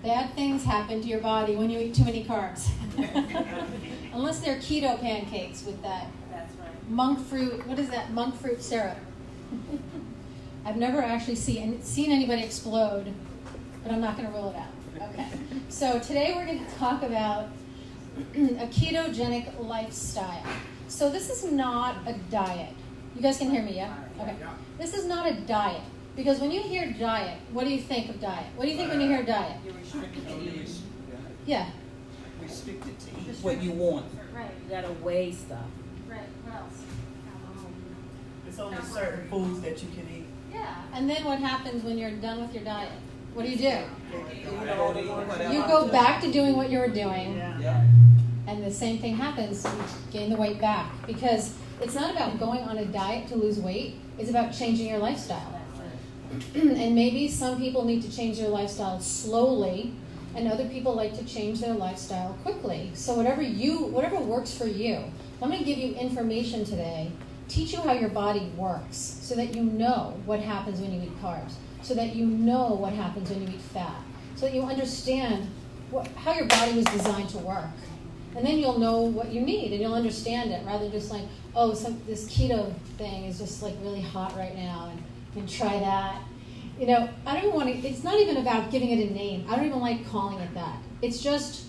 Bad things happen to your body when you eat too many carbs. Unless they're keto pancakes with that monk fruit, what is that, monk fruit syrup? I've never actually seen anybody explode, but I'm not going to rule it out. Okay. So today we're going to talk about a ketogenic lifestyle. So this is not a diet. You guys can hear me, yeah? Okay. This is not a diet. Because when you hear diet, what do you think of diet? What do you think when you hear diet? You're restricted to eat. Yeah. Restricted to eat what you want. Right. You gotta weigh stuff. Right. What else? It's only certain foods that you can eat. Yeah. And then what happens when you're done with your diet? What do? You You go back to doing what you were doing. Yeah. And the same thing happens. You gain the weight back. Because it's not about going on a diet to lose weight. It's about changing your lifestyle. And maybe some people need to change their lifestyle slowly, and other people like to change their lifestyle quickly. So whatever works for you. I'm going to give you information today, teach you how your body works, so that you know what happens when you eat carbs, so that you know what happens when you eat fat, so that you understand how your body was designed to work. And then you'll know what you need, and you'll understand it, rather than just like, oh, this keto thing is just like really hot right now, and try that. You know, I don't even want to, it's not even about giving it a name. I don't even like calling it that. It's just,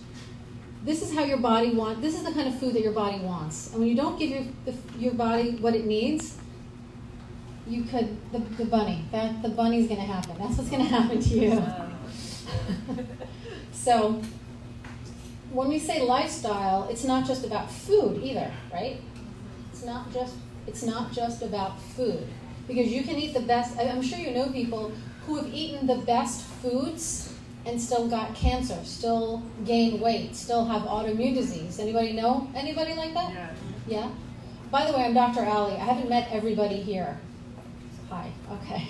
this is how your body wants, this is the kind of food that your body wants. And when you don't give your body what it needs, you could, the bunny's going to happen. That's what's going to happen to you. So, when we say lifestyle, it's not just about food either, right? It's not just about food. Because you can eat the best, I'm sure you know people who have eaten the best foods and still got cancer, still gained weight, still have autoimmune disease. Anybody know anybody like that? Yeah. Yeah? By the way, I'm Dr. Allie. I haven't met everybody here. Hi, okay.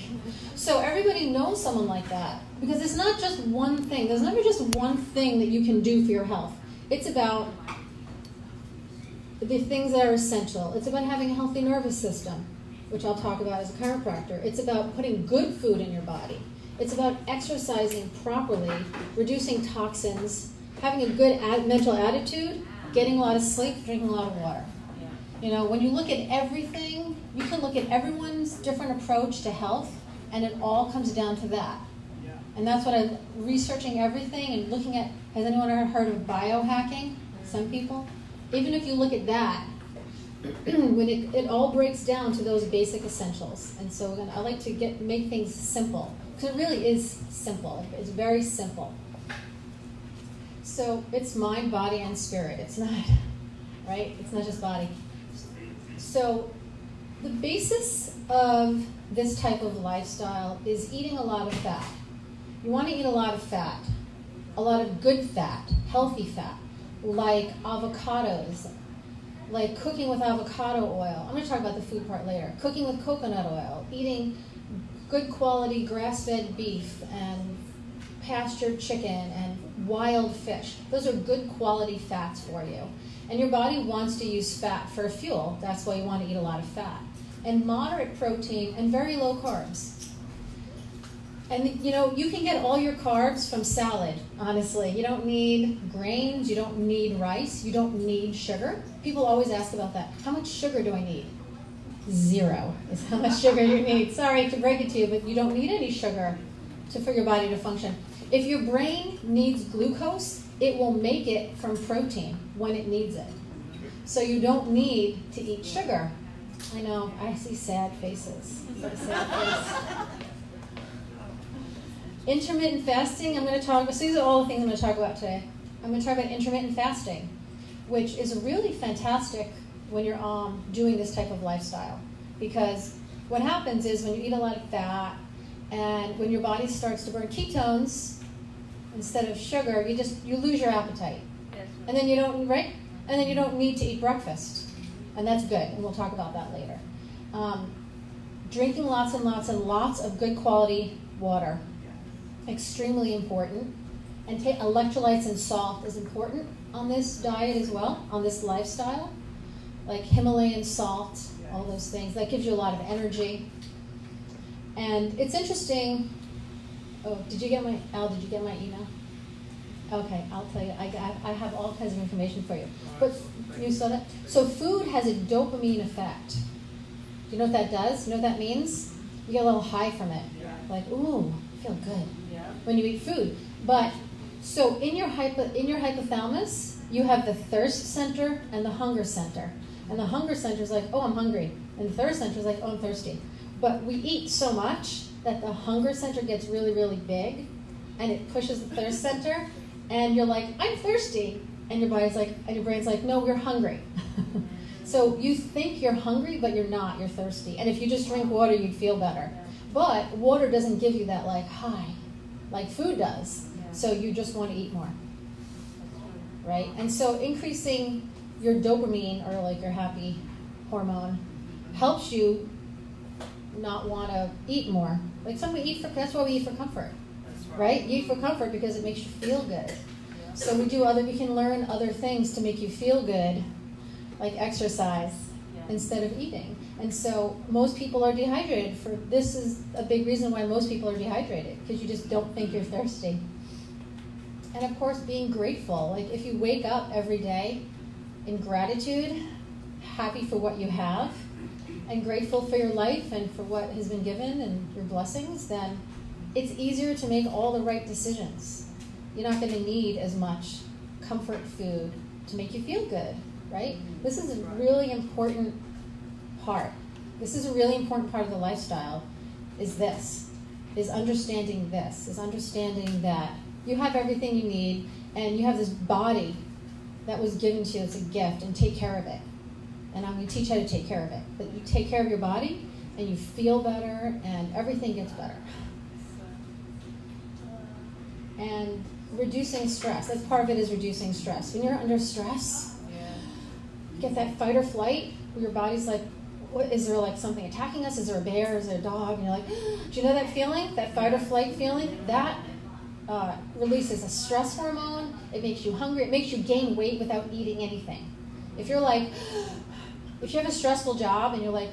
So everybody knows someone like that. Because it's not just one thing. There's never just one thing that you can do for your health. It's about the things that are essential. It's about having a healthy nervous system, which I'll talk about as a chiropractor. It's about putting good food in your body. It's about exercising properly, reducing toxins, having a good mental attitude, getting a lot of sleep, drinking a lot of water. You know, when you look at everything, you can look at everyone's different approach to health, and it all comes down to that. And that's what I'm researching everything and looking at, has anyone ever heard of biohacking? Some people. Even if you look at that, when it all breaks down to those basic essentials. And so I like to make things simple, because it really is simple. It's very simple. So it's mind, body, and spirit. It's not, right? It's not just body. So the basis of this type of lifestyle is eating a lot of fat. You want to eat a lot of fat, a lot of good fat, healthy fat, like avocados, like cooking with avocado oil. I'm going to talk about the food part later. Cooking with coconut oil, eating good quality grass-fed beef and pastured chicken and wild fish. Those are good quality fats for you. And your body wants to use fat for fuel. That's why you want to eat a lot of fat. And moderate protein and very low carbs. And you know, you can get all your carbs from salad, honestly. You don't need grains, you don't need rice, you don't need sugar. People always ask about that. How much sugar do I need? 0 is how much sugar you need. Sorry to break it to you, but you don't need any sugar for your body to function. If your brain needs glucose, it will make it from protein when it needs it. So you don't need to eat sugar. I know, I see sad faces. Sad face. Intermittent fasting, I'm going to talk about, so these are all the things I'm going to talk about today. I'm going to talk about intermittent fasting, which is really fantastic when you're doing this type of lifestyle. Because what happens is when you eat a lot of fat and when your body starts to burn ketones instead of sugar, you lose your appetite. Yes. And then you don't, right? And then you don't need to eat breakfast. And that's good, and we'll talk about that later. Drinking lots and lots and lots of good quality water. Extremely important. And electrolytes and salt is important on this diet as well, on this lifestyle. Like Himalayan salt, all those things. That gives you a lot of energy. And it's interesting. Oh, did you get my email? Okay, I'll tell you. I have all kinds of information for you. But you saw that? So food has a dopamine effect. Do you know what that does? You know what that means? You get a little high from it. Like, ooh, I feel good when you eat food. But so in your hypothalamus, you have the thirst center and the hunger center. And the hunger center is like, oh, I'm hungry. And the thirst center is like, oh, I'm thirsty. But we eat so much that the hunger center gets really, really big, and it pushes the thirst center, and you're like, I'm thirsty. And your body's like, and your brain's like, no, we're hungry. So you think you're hungry, but you're not, you're thirsty. And if you just drink water, you'd feel better. But water doesn't give you that like high, like food does. So you just want to eat more, right? And so increasing your dopamine, or like your happy hormone, helps you not want to eat more. Like that's why we eat for comfort, right? You eat for comfort because it makes you feel good. So we can learn other things to make you feel good, like exercise, instead of eating. And so most people are dehydrated. This is a big reason why most people are dehydrated, because you just don't think you're thirsty. And of course, being grateful. Like if you wake up every day in gratitude, happy for what you have, and grateful for your life and for what has been given and your blessings, then it's easier to make all the right decisions. You're not going to need as much comfort food to make you feel good, right? This is a really important part. This is a really important part of the lifestyle, is understanding that you have everything you need, and you have this body that was given to you. It's a gift, and take care of it. And I'm going to teach how to take care of it. But you take care of your body, and you feel better, and everything gets better. And reducing stress. That's part of it, is reducing stress. When you're under stress, you get that fight or flight, where your body's like, what, is there like something attacking us? Is there a bear? Is there a dog? And you're like, do you know that feeling? That fight or flight feeling? That releases a stress hormone. It makes you hungry. It makes you gain weight without eating anything. If you have a stressful job and you're like,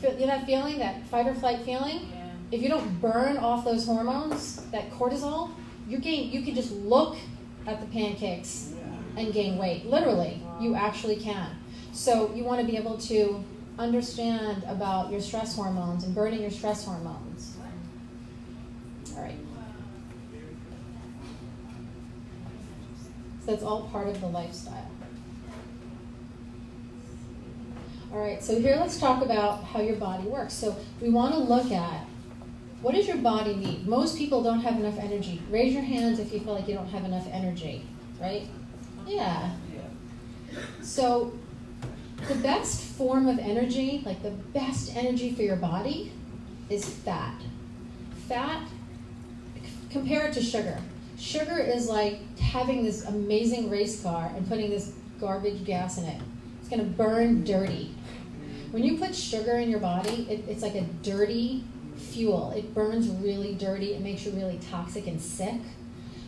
you know that feeling, that fight or flight feeling? If you don't burn off those hormones, that cortisol, you can just look at the pancakes and gain weight. Literally, you actually can. So you want to be able to understand about your stress hormones and burning your stress hormones. All right. So that's all part of the lifestyle. All right, so here let's talk about how your body works. So we want to look at, what does your body need? Most people don't have enough energy. Raise your hands if you feel like you don't have enough energy, right? Yeah. So the best form of energy, like the best energy for your body, is fat. Fat, compare it to sugar. Sugar is like having this amazing race car and putting this garbage gas in it. It's going to burn dirty. When you put sugar in your body, it's like a dirty fuel. It burns really dirty. It makes you really toxic and sick.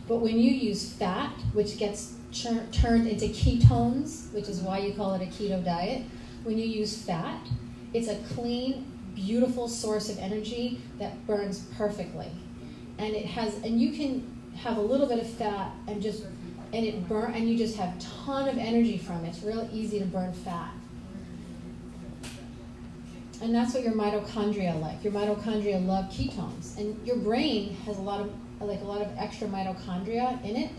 But when you use fat, which gets turned into ketones, which is why you call it a keto diet, when you use fat, it's a clean, beautiful source of energy that burns perfectly. And you can have a little bit of fat and you just have a ton of energy from it. It's real easy to burn fat. And that's what your mitochondria like. Your mitochondria love ketones. And your brain has a lot of extra mitochondria in it.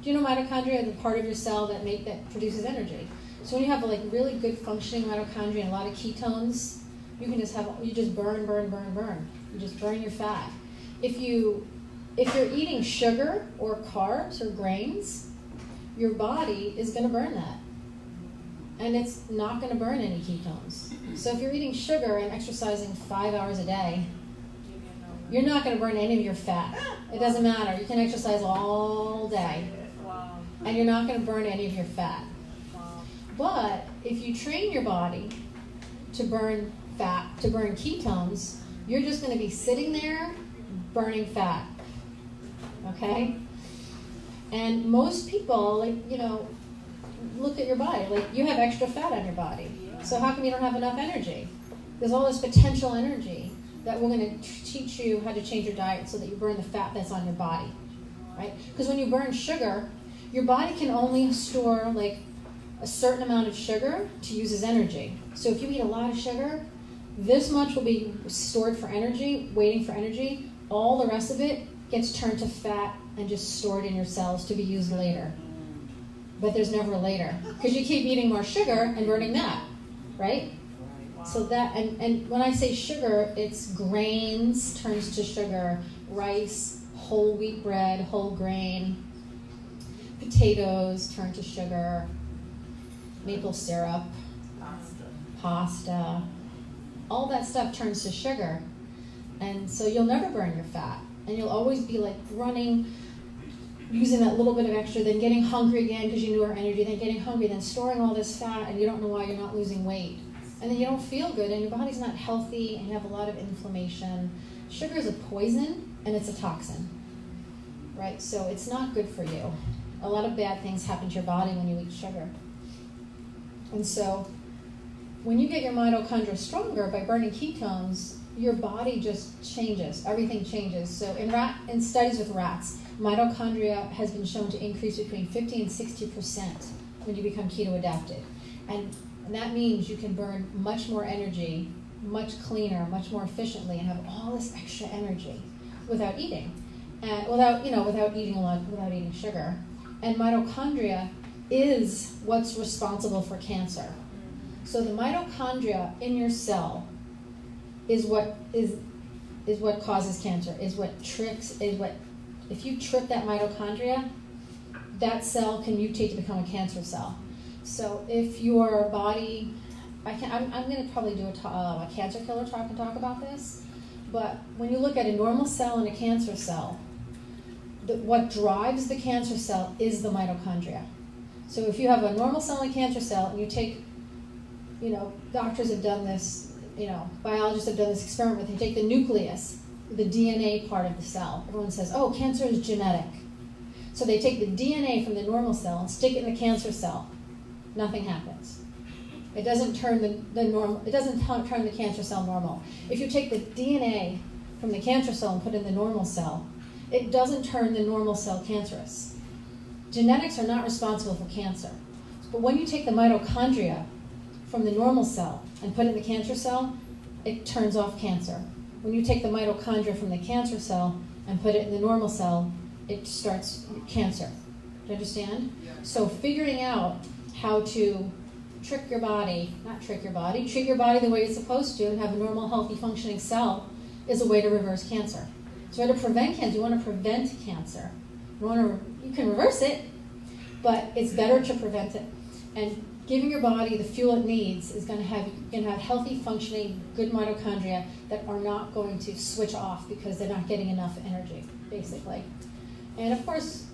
Do you know mitochondria are the part of your cell that produces energy? So when you have a really good functioning mitochondria and a lot of ketones, you just burn. You just burn your fat. If you're eating sugar or carbs or grains, your body is going to burn that. And it's not going to burn any ketones. So if you're eating sugar and exercising 5 hours a day, you're not going to burn any of your fat. It doesn't matter. You can exercise all day, and you're not going to burn any of your fat. But if you train your body to burn fat, to burn ketones, you're just going to be sitting there burning fat. Okay? And most people, look at your body. You have extra fat on your body. So how come you don't have enough energy? There's all this potential energy that we're going to teach you how to change your diet so that you burn the fat that's on your body, right? Because when you burn sugar, your body can only store like a certain amount of sugar to use as energy. So if you eat a lot of sugar, this much will be stored for energy, waiting for energy. All the rest of it gets turned to fat and just stored in your cells to be used later. But there's never a later, because you keep eating more sugar and burning that, right? So that, and when I say sugar, it's grains turns to sugar, rice, whole wheat bread, whole grain, potatoes turn to sugar, maple syrup, pasta, all that stuff turns to sugar. And so you'll never burn your fat. And you'll always be like running, using that little bit of extra, then getting hungry again because you knew our energy, then getting hungry, then storing all this fat, and you don't know why you're not losing weight. And then you don't feel good, and your body's not healthy, and you have a lot of inflammation. Sugar is a poison, and it's a toxin, right? So it's not good for you. A lot of bad things happen to your body when you eat sugar. And so when you get your mitochondria stronger by burning ketones, your body just changes. Everything changes. So in studies with rats, mitochondria has been shown to increase between 50 and 60% when you become keto adapted. And that means you can burn much more energy, much cleaner, much more efficiently, and have all this extra energy without eating. And without eating a lot, without eating sugar. And mitochondria is what's responsible for cancer. So the mitochondria in your cell is what causes cancer, if you trip that mitochondria, that cell can mutate to become a cancer cell. So if your body, I'm going to probably do a cancer killer talk and talk about this, but when you look at a normal cell and a cancer cell, what drives the cancer cell is the mitochondria. So if you have a normal cell and a cancer cell, and you take, doctors have done this, biologists have done this experiment where they take the nucleus, the DNA part of the cell. Everyone says, oh, cancer is genetic. So they take the DNA from the normal cell and stick it in the cancer cell. Nothing happens. It doesn't turn turn the cancer cell normal. If you take the DNA from the cancer cell and put it in the normal cell, it doesn't turn the normal cell cancerous. Genetics are not responsible for cancer. But when you take the mitochondria from the normal cell and put it in the cancer cell, it turns off cancer. When you take the mitochondria from the cancer cell and put it in the normal cell, it starts cancer. Do you understand? Yeah. So figuring out how to treat your body the way it's supposed to and have a normal, healthy, functioning cell is a way to reverse cancer. So to prevent cancer, you want to prevent cancer. You can reverse it, but it's better to prevent it. And giving your body the fuel it needs is going to have healthy, functioning, good mitochondria that are not going to switch off because they're not getting enough energy, basically. And of course,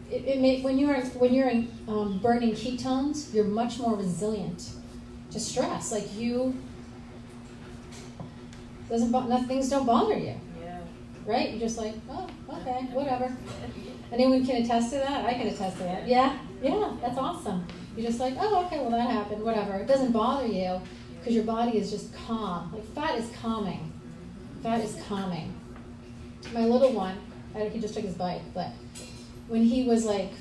when you're burning ketones, you're much more resilient to stress. Like things don't bother you. Yeah. Right? You're just like, oh, okay, whatever. Anyone can attest to that? I can attest to that. Yeah, that's awesome. You're just like, oh, okay, well that happened, whatever. It doesn't bother you because your body is just calm. Like fat is calming. Fat is calming. My little one, he just took his bite, but when he was like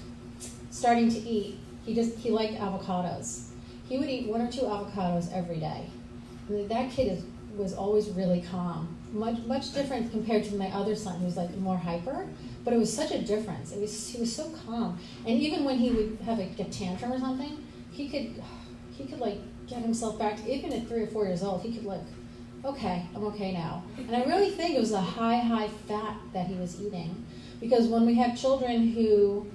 starting to eat, he liked avocados. He would eat 1 or 2 avocados every day. And that kid was always really calm. Much different compared to my other son, who was like more hyper. But it was such a difference. He was so calm. And even when he would have a tantrum or something, he could like get himself back to, even at 3 or 4 years old, he could like, okay, I'm okay now. And I really think it was the high fat that he was eating. Because when we have children who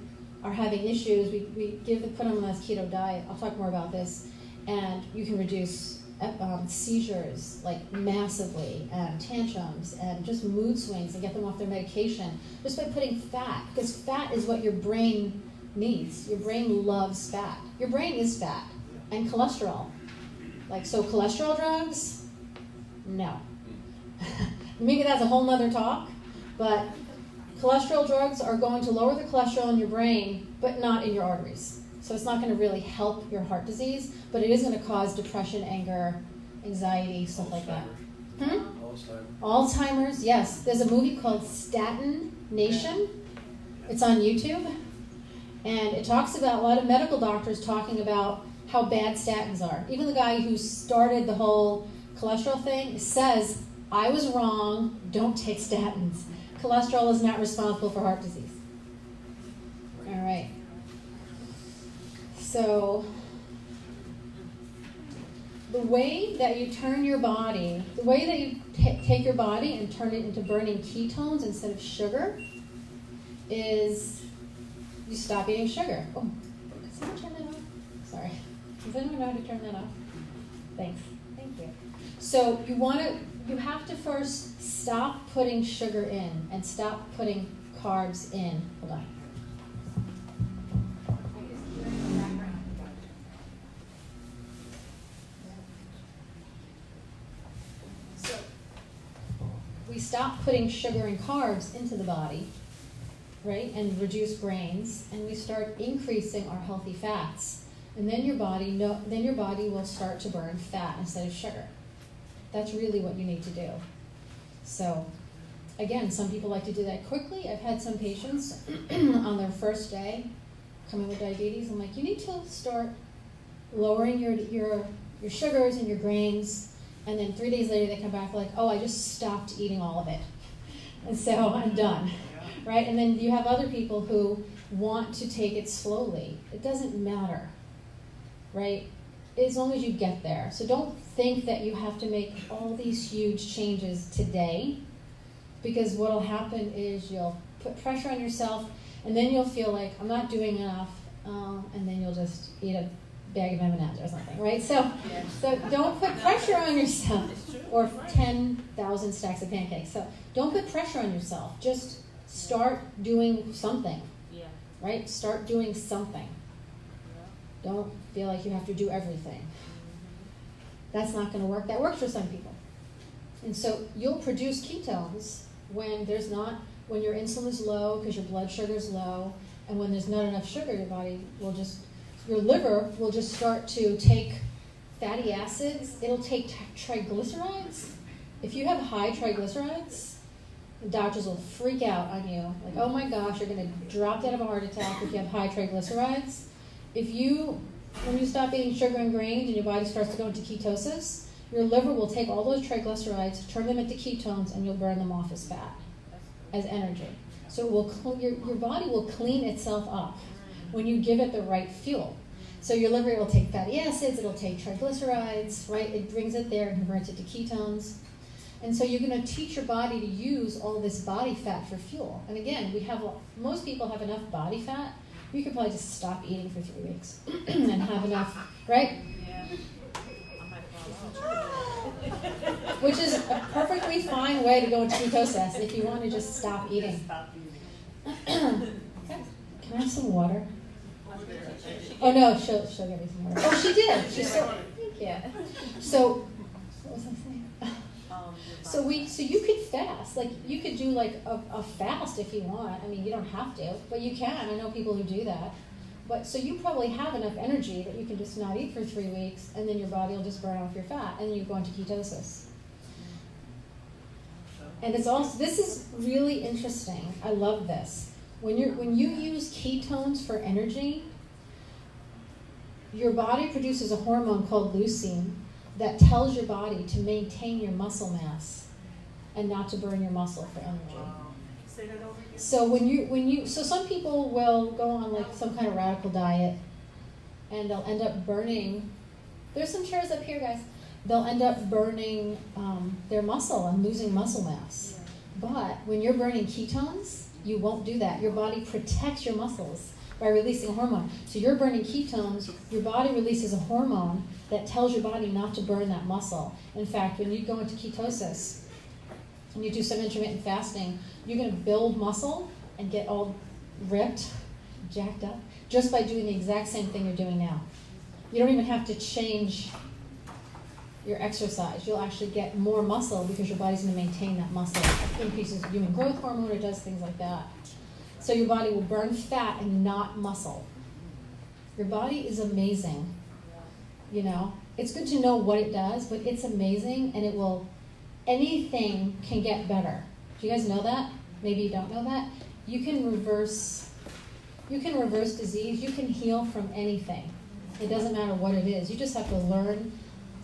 are having issues, we put them on this keto diet. I'll talk more about this. And you can reduce seizures like massively, and tantrums, and just mood swings, and get them off their medication just by putting fat, because fat is what your brain needs. Your brain loves fat. Your brain is fat, and cholesterol. So cholesterol drugs, no. Maybe that's a whole nother talk, but cholesterol drugs are going to lower the cholesterol in your brain, but not in your arteries. So it's not going to really help your heart disease, but it is going to cause depression, anger, anxiety, stuff like that. Alzheimer's, yes. There's a movie called Statin Nation. It's on YouTube. And it talks about a lot of medical doctors talking about how bad statins are. Even the guy who started the whole cholesterol thing says, I was wrong, don't take statins. Cholesterol is not responsible for heart disease. All right. So, the way that you turn your body, the way that you take your body and turn it into burning ketones instead of sugar is you stop eating sugar. Oh, can someone turn that off? Sorry. Does anyone know how to turn that off? Thanks. Thank you. So you have to first stop putting sugar in and stop putting carbs in. Hold on. So we stop putting sugar and carbs into the body, right, and reduce grains, and we start increasing our healthy fats. And then your body will start to burn fat instead of sugar. That's really what you need to do. So, again, some people like to do that quickly. I've had some patients on their first day coming with diabetes. I'm like, you need to start lowering your sugars and your grains, and then 3 days later they come back like, oh, I just stopped eating all of it, and so I'm done, right? And then you have other people who want to take it slowly. It doesn't matter, right? As long as you get there. So don't think that you have to make all these huge changes today, because what will happen is you'll put pressure on yourself, and then you'll feel like, I'm not doing enough, and then you'll just eat a bag of M&Ms or something, right? So don't put pressure on yourself, or 10,000 stacks of pancakes. So don't put pressure on yourself. Just start doing something, right? Start doing something. Don't feel like you have to do everything. That's not going to work. That works for some people. And so you'll produce ketones when your insulin is low because your blood sugar is low, and when there's not enough sugar, your liver will just start to take fatty acids. It'll take triglycerides. If you have high triglycerides, the doctors will freak out on you. Like, oh my gosh, you're going to drop dead of a heart attack if you have high triglycerides. When you stop eating sugar and grains and your body starts to go into ketosis, your liver will take all those triglycerides, turn them into ketones, and you'll burn them off as fat, as energy. So your body will clean itself up when you give it the right fuel. So your liver will take fatty acids, it'll take triglycerides, right? It brings it there and converts it to ketones. And so you're going to teach your body to use all this body fat for fuel. And again, most people have enough body fat. You could probably just stop eating for 3 weeks and have enough, right? Yeah. Which is a perfectly fine way to go into ketosis if you want to just stop eating. Can I have some water? Oh no, she'll get me some water. Oh, she did. Thank you. So, what was I saying? So you could fast. Like, you could do like a fast if you want. I mean, you don't have to, but you can. I know people who do that. But so you probably have enough energy that you can just not eat for 3 weeks, and then your body will just burn off your fat, and then you go into ketosis. And this is really interesting. I love this. When you use ketones for energy, your body produces a hormone called leucine that tells your body to maintain your muscle mass and not to burn your muscle for energy. Say that over again. So some people will go on like some kind of radical diet, and they'll end up burning. There's some chairs up here, guys. They'll end up burning their muscle and losing muscle mass. But when you're burning ketones, you won't do that. Your body protects your muscles by releasing a hormone. So you're burning ketones, your body releases a hormone that tells your body not to burn that muscle. In fact, when you go into ketosis and you do some intermittent fasting, you're going to build muscle and get all ripped, jacked up, just by doing the exact same thing you're doing now. You don't even have to change your exercise. You'll actually get more muscle because your body's going to maintain that muscle. It increases human growth hormone, it does things like that. So your body will burn fat and not muscle. Your body is amazing. You know, it's good to know what it does, but it's amazing, and anything can get better. Do you guys know that? Maybe you don't know that. You can You can reverse disease, you can heal from anything. It doesn't matter what it is. You just have to learn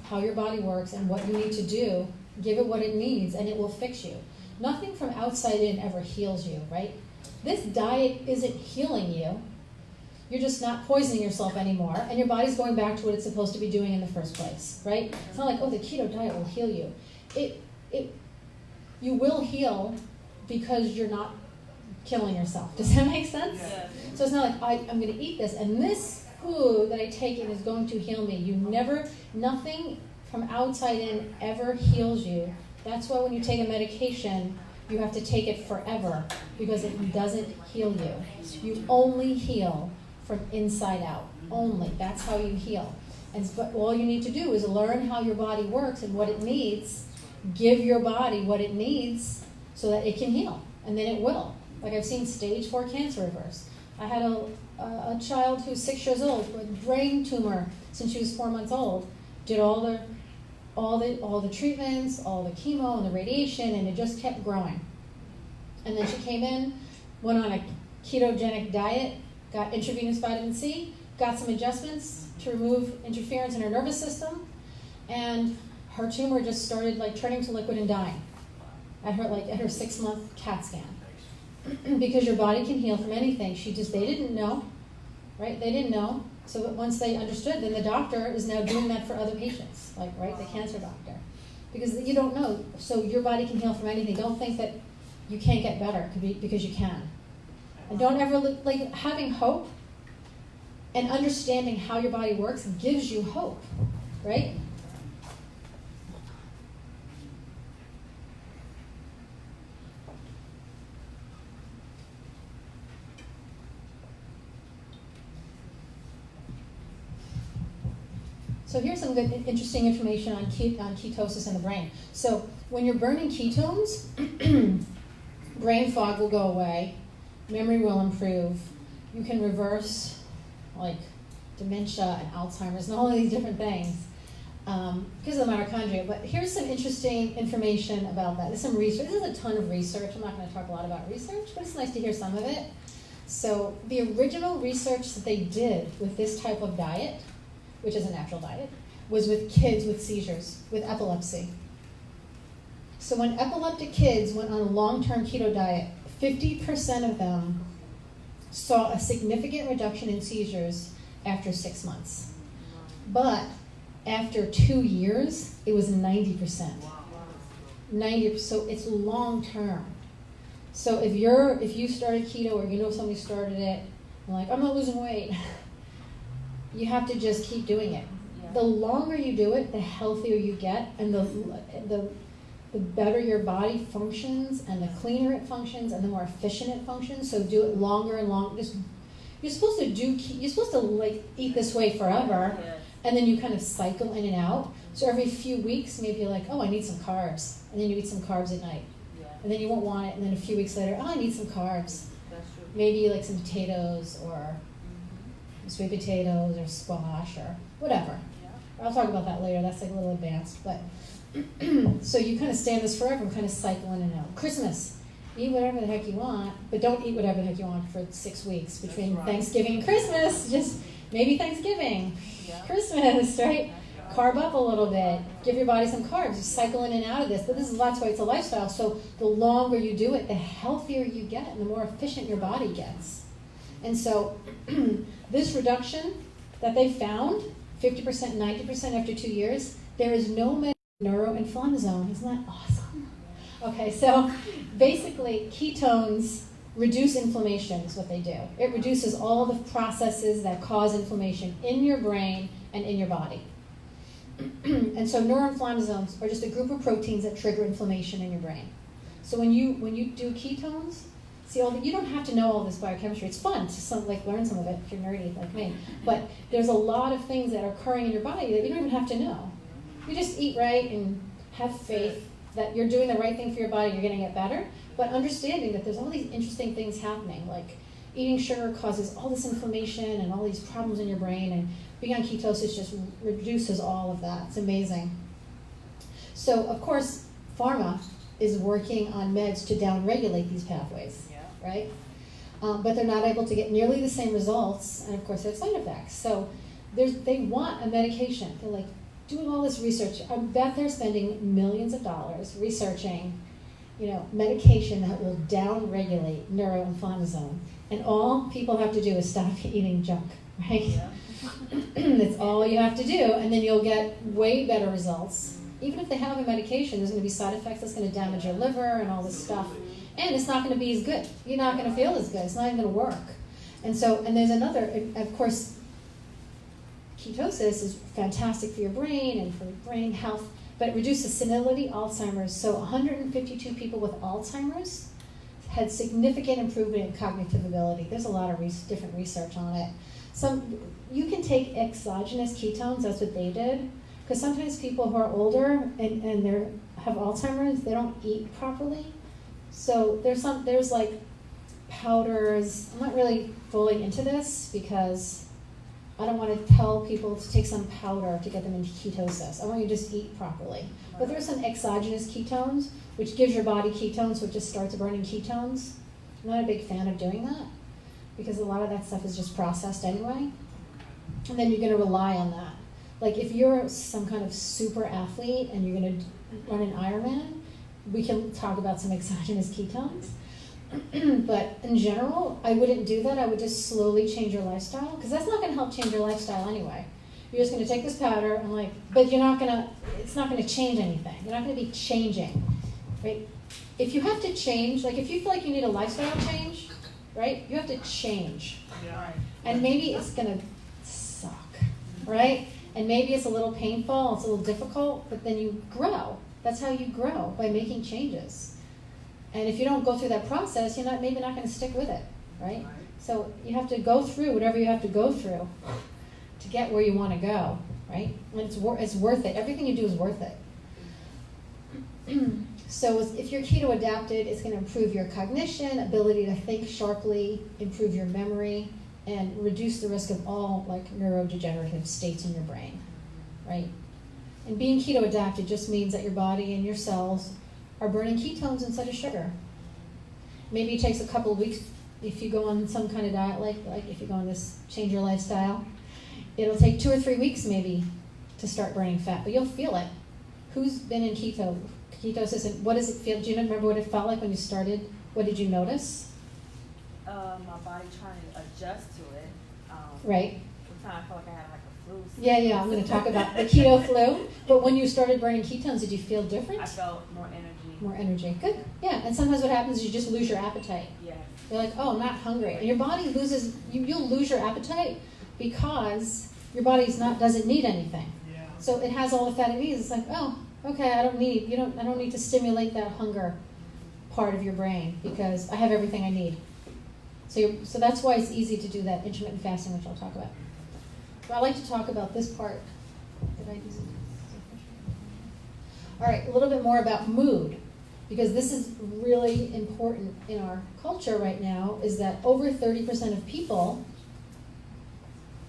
how your body works and what you need to do, give it what it needs, and it will fix you. Nothing from outside in ever heals you, right? This diet isn't healing you. You're just not poisoning yourself anymore, and your body's going back to what it's supposed to be doing in the first place, right? It's not like, oh, the keto diet will heal you. You will heal because you're not killing yourself. Does that make sense? Yeah. So it's not like, I'm going to eat this, and this food that I take in is going to heal me. Nothing from outside in ever heals you. That's why when you take a medication, you have to take it forever, because it doesn't heal you. You only heal from inside out. Only. That's how you heal. But all you need to do is learn how your body works and what it needs. Give your body what it needs so that it can heal, and then it will. Like I've seen stage 4 cancer reverse. I had a child who's 6 years old with a brain tumor since she was 4 months old. Did all the treatments, all the chemo and the radiation, and it just kept growing. And then she came in, went on a ketogenic diet, got intravenous vitamin C, got some adjustments to remove interference in her nervous system, and her tumor just started turning to liquid and dying at her 6-month CAT scan. Because your body can heal from anything. They didn't know, right? They didn't know. So once they understood, then the doctor is now doing that for other patients, the cancer doctor. Because you don't know. So your body can heal from anything. Don't think that you can't get better, because you can. And don't ever having hope and understanding how your body works gives you hope, right? So here's some good, interesting information on ketosis in the brain. So when you're burning ketones, brain fog will go away, memory will improve, you can reverse dementia and Alzheimer's and all of these different things because of the mitochondria. But here's some interesting information about that. There's some research. There's a ton of research. I'm not going to talk a lot about research, but it's nice to hear some of it. So the original research that they did with this type of diet, which is a natural diet, was with kids with seizures, with epilepsy. So when epileptic kids went on a long-term keto diet, 50% of them saw a significant reduction in seizures after 6 months. But after 2 years, it was 90%. 90%, so it's long-term. So if you started keto, or you know somebody started it, and I'm not losing weight, you have to just keep doing it. Yeah. The longer you do it, the healthier you get, and the better your body functions, and the cleaner it functions, and the more efficient it functions. So do it longer and longer. You're supposed to eat this way forever, Yeah. and then you kind of cycle in and out. So every few weeks, maybe you're oh, I need some carbs, and then you eat some carbs at night, and then you won't want it, and then a few weeks later, oh, I need some carbs. That's true. Maybe some potatoes or sweet potatoes or squash or whatever. Yeah. I'll talk about that later. That's a little advanced, but so you kind of stay on this forever and kind of cycle in and out. Christmas, eat whatever the heck you want, but don't eat whatever the heck you want for 6 weeks between Thanksgiving and Christmas. Just maybe Thanksgiving, Christmas, right? Carb up a little bit. Give your body some carbs. You cycle in and out of this, but this is lots why it's a lifestyle. So the longer you do it, the healthier you get, and the more efficient your body gets. And so this reduction that they found, 50%, 90% after 2 years, there is no neuroinflammasome. Isn't that awesome? Okay, so basically ketones reduce inflammation is what they do. It reduces all the processes that cause inflammation in your brain and in your body. And so neuroinflammasomes are just a group of proteins that trigger inflammation in your brain. So when you do ketones, you don't have to know all this biochemistry. It's fun to learn some of it if you're nerdy like me. But there's a lot of things that are occurring in your body that you don't even have to know. You just eat right and have faith that you're doing the right thing for your body, you're going to get better. But understanding that there's all these interesting things happening, like eating sugar causes all this inflammation and all these problems in your brain, and being on ketosis just reduces all of that. It's amazing. So, of course, pharma is working on meds to downregulate these pathways, right? but they're not able to get nearly the same results, and of course they have side effects. So they want a medication. They're like doing all this research. I bet they're spending millions of dollars researching, medication that will downregulate neuroinflammasome. And all people have to do is stop eating junk, right? Yeah. That's all you have to do, and then you'll get way better results. Even if they have a medication, there's going to be side effects that's going to damage your liver and all this stuff. And it's not going to be as good. You're not going to feel as good. It's not even going to work. And there's another, of course, ketosis is fantastic for your brain and for brain health, but it reduces senility, Alzheimer's. So 152 people with Alzheimer's had significant improvement in cognitive ability. There's a lot of different research on it. You can take exogenous ketones, that's what they did, because sometimes people who are older and they have Alzheimer's, they don't eat properly. So there's like powders. I'm not really fully into this because I don't want to tell people to take some powder to get them into ketosis. I want you to just eat properly. But there's some exogenous ketones, which gives your body ketones, so it just starts burning ketones. I'm not a big fan of doing that because a lot of that stuff is just processed anyway. And then you're going to rely on that. Like if you're some kind of super athlete and you're going to run an Ironman, we can talk about some exogenous ketones. But in general, I wouldn't do that. I would just slowly change your lifestyle because that's not going to help change your lifestyle anyway. You're just going to take this powder and but it's not going to change anything. You're not going to be changing, right? If you have to change, like if you feel like you need a lifestyle change, right? You have to change. Yeah. And maybe it's going to suck, right? And maybe it's a little painful, it's a little difficult, but then you grow. That's how you grow, by making changes. And if you don't go through that process, you're maybe not going to stick with it, right? So you have to go through whatever you have to go through to get where you want to go, right? And it's worth it. Everything you do is worth it. So if you're keto adapted, it's going to improve your cognition, ability to think sharply, improve your memory, and reduce the risk of all neurodegenerative states in your brain, right? And being keto adapted just means that your body and your cells are burning ketones instead of sugar. Maybe it takes a couple of weeks if you go on some kind of diet, like if you go on this change your lifestyle. It'll take 2 or 3 weeks maybe to start burning fat, but you'll feel it. Who's been in ketosis, and what does it feel? Do you remember what it felt like when you started? What did you notice? My body trying to adjust to it. Right. Sometimes I felt like I had like a flu. Yeah, I'm going to talk about the keto flu. But when you started burning ketones, did you feel different? I felt more energy. More energy. Good. Yeah, and sometimes what happens is you just lose your appetite. Yeah. You're like, oh, I'm not hungry. And your body loses, you'll lose your appetite because your body's doesn't need anything. Yeah. So it has all the fat it needs. It's like, oh, okay, I don't need to stimulate that hunger part of your brain because I have everything I need. So that's why it's easy to do that intermittent fasting, which I'll talk about. But I like to talk about this part. Did I use it? All right, a little bit more about mood, because this is really important in our culture right now, is that over 30% of people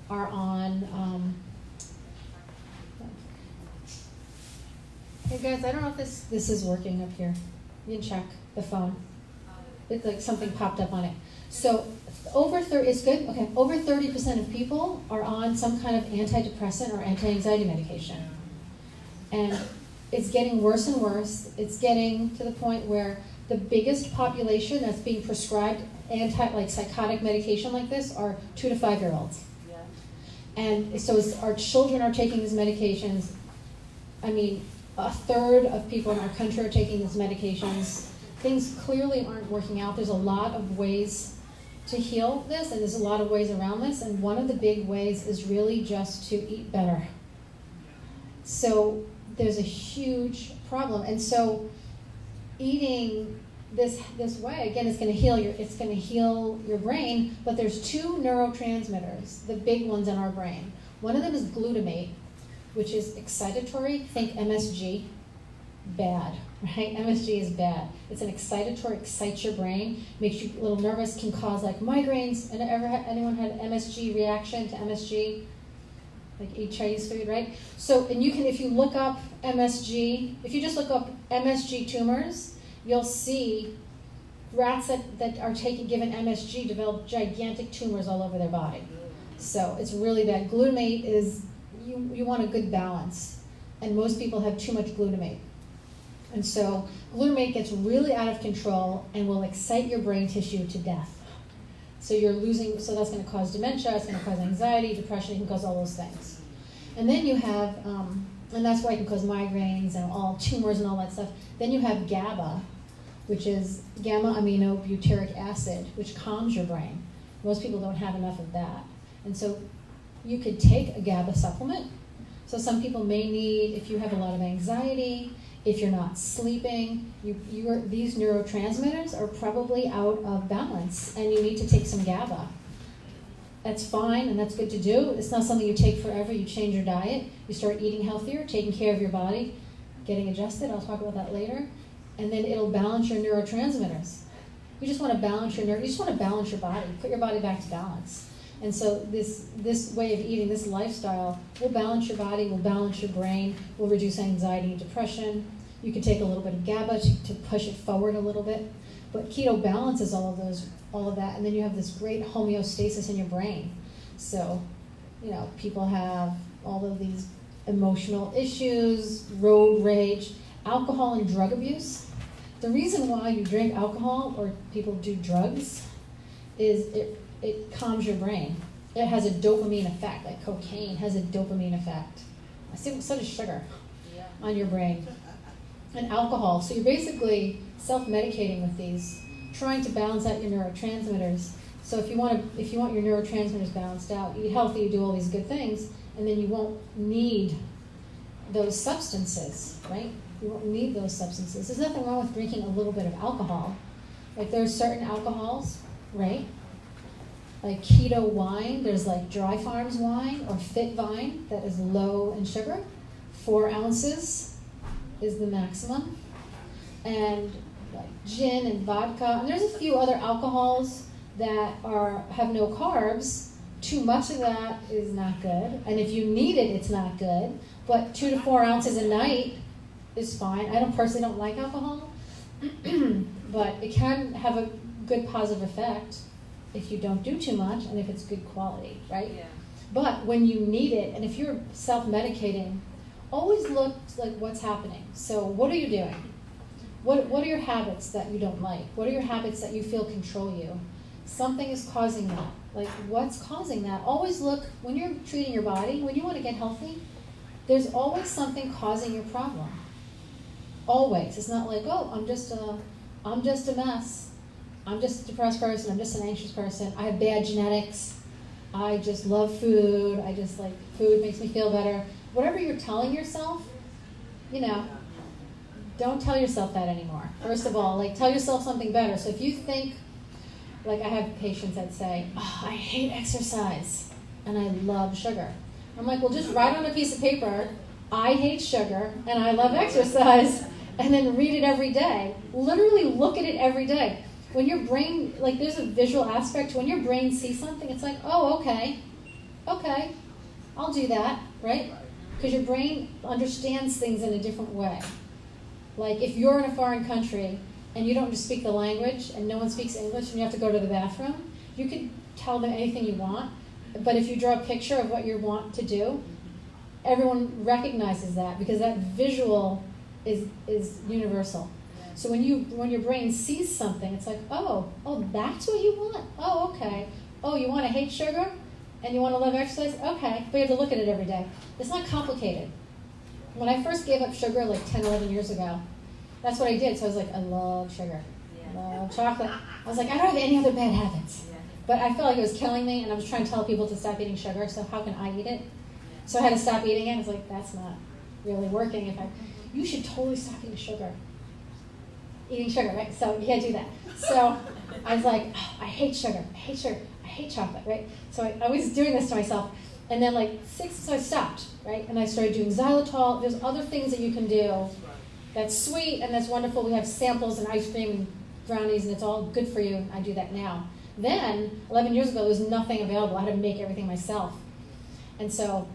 are on, hey guys, I don't know if this is working up here. You can check the phone. It's like something popped up on it. So it's good? Okay. Over 30% of people are on some kind of antidepressant or anti-anxiety medication. And it's getting worse and worse. It's getting to the point where the biggest population that's being prescribed psychotic medication like this are 2 to 5 year olds. Yeah. And so as our children are taking these medications, I mean, a third of people in our country are taking these medications. Things clearly aren't working out. There's a lot of ways to heal this, and there's a lot of ways around this, and one of the big ways is really just to eat better. So there's a huge problem, and so eating this way, again, it's going to heal your brain, but there's 2 neurotransmitters, the big ones in our brain. One of them is glutamate, which is excitatory. Think MSG, bad, right? MSG is bad. It's an excitatory, excites your brain, makes you a little nervous, can cause like migraines. And anyone had MSG reaction to MSG? Like eat Chinese food, right? So, and you can, if you look up MSG, if you just look up MSG tumors, you'll see Rats that are given MSG develop gigantic tumors all over their body. So it's really bad. Glutamate is, you want a good balance. And most people have too much glutamate. And so glutamate gets really out of control and will excite your brain tissue to death. So so that's going to cause dementia, it's going to cause anxiety, depression, it can cause all those things. And then you have, and that's why it can cause migraines and all tumors and all that stuff. Then you have GABA, which is gamma-aminobutyric acid, which calms your brain. Most people don't have enough of that. And so you could take a GABA supplement. So some people may need, if you have a lot of anxiety, if you're not sleeping, these neurotransmitters are probably out of balance, and you need to take some GABA. That's fine, and that's good to do. It's not something you take forever. You change your diet, you start eating healthier, taking care of your body, getting adjusted. I'll talk about that later. And then it'll balance your neurotransmitters. You just want to balance you just want to balance your body, put your body back to balance. And so this way of eating, this lifestyle, will balance your body, will balance your brain, will reduce anxiety and depression. You can take a little bit of GABA to push it forward a little bit. But keto balances all of that, and then you have this great homeostasis in your brain. So, people have all of these emotional issues, road rage, alcohol and drug abuse. The reason why you drink alcohol or people do drugs is it calms your brain. It has a dopamine effect, like cocaine has a dopamine effect. So does sugar on your brain. And alcohol. So you're basically self-medicating with these, trying to balance out your neurotransmitters. So if you want your neurotransmitters balanced out, eat healthy, you do all these good things, and then you won't need those substances, right? You won't need those substances. There's nothing wrong with drinking a little bit of alcohol. Like there's certain alcohols, right? Like keto wine, there's like Dry Farms wine or Fit Vine that is low in sugar. 4 ounces is the maximum. And like gin and vodka. And there's a few other alcohols that have no carbs. Too much of that is not good. And if you need it, it's not good. But 2 to 4 ounces a night is fine. I personally don't like alcohol, but it can have a good positive effect if you don't do too much and if it's good quality, right? Yeah. But when you need it, and if you're self-medicating, always look like what's happening. So what are you doing? What are your habits that you don't like? What are your habits that you feel control you? Something is causing that. Like what's causing that? Always look, when you're treating your body, when you want to get healthy, there's always something causing your problem. Always. It's not like, oh, I'm just a mess. I'm just a depressed person. I'm just an anxious person. I have bad genetics. I just love food. I just like food makes me feel better. Whatever you're telling yourself, don't tell yourself that anymore. First of all, like tell yourself something better. So if you think, like I have patients that say, oh, I hate exercise and I love sugar. I'm like, well, just write on a piece of paper, I hate sugar and I love exercise, and then read it every day. Literally look at it every day. When your brain, like there's a visual aspect, when your brain sees something, it's like, oh, okay, I'll do that, right? Because your brain understands things in a different way. Like if you're in a foreign country and you don't just speak the language and no one speaks English and you have to go to the bathroom, you could tell them anything you want. But if you draw a picture of what you want to do, everyone recognizes that because that visual is universal. So when your brain sees something, it's like, oh, that's what you want? Oh, okay. Oh, you want to hate sugar and you want to love exercise? Okay, but you have to look at it every day. It's not complicated. When I first gave up sugar like 10, 11 years ago, that's what I did. So I was like, I love sugar. I love chocolate. I was like, I don't have any other bad habits. But I felt like it was killing me, and I was trying to tell people to stop eating sugar, so how can I eat it? So I had to stop eating it. I was like, that's not really working. You should totally stop eating sugar. Eating sugar, right? So you can't do that. So I was like, oh, I hate sugar, I hate chocolate, right? So I was doing this to myself. And then so I stopped, right? And I started doing xylitol. There's other things that you can do that's sweet and that's wonderful. We have samples and ice cream and brownies, and it's all good for you. I do that now. Then, 11 years ago, there was nothing available. I had to make everything myself. And so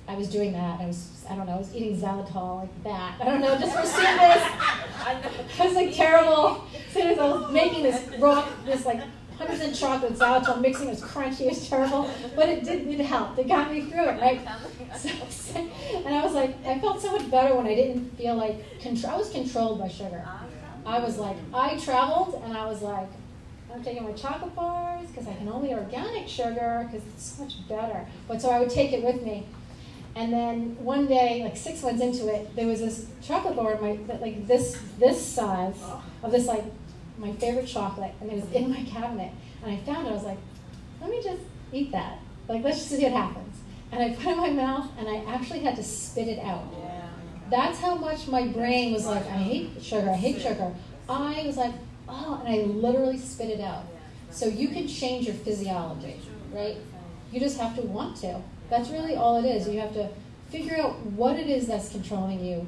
I was doing that. I was eating xylitol like that. I don't know, just for sweetness. I was like terrible. As soon as I was making this like 100% chocolate salad, so I'm mixing, it was crunchy, it was terrible, but it helped. It got me through it, right? So, and I was like, I felt so much better when I didn't feel like, I was controlled by sugar. I was like, I traveled and I was like, I'm taking my chocolate bars because I can only eat organic sugar because it's so much better. But so I would take it with me. And then one day, like 6 months into it, there was this chocolate bar in like this size of this like my favorite chocolate, and it was in my cabinet. And I found it. I was like, let me just eat that. Like, let's just see what happens. And I put it in my mouth, and I actually had to spit it out. Yeah. That's how much my brain was like, I hate sugar, I hate sugar. I was like, oh, and I literally spit it out. So you can change your physiology, right? You just have to want to. That's really all it is. You have to figure out what it is that's controlling you.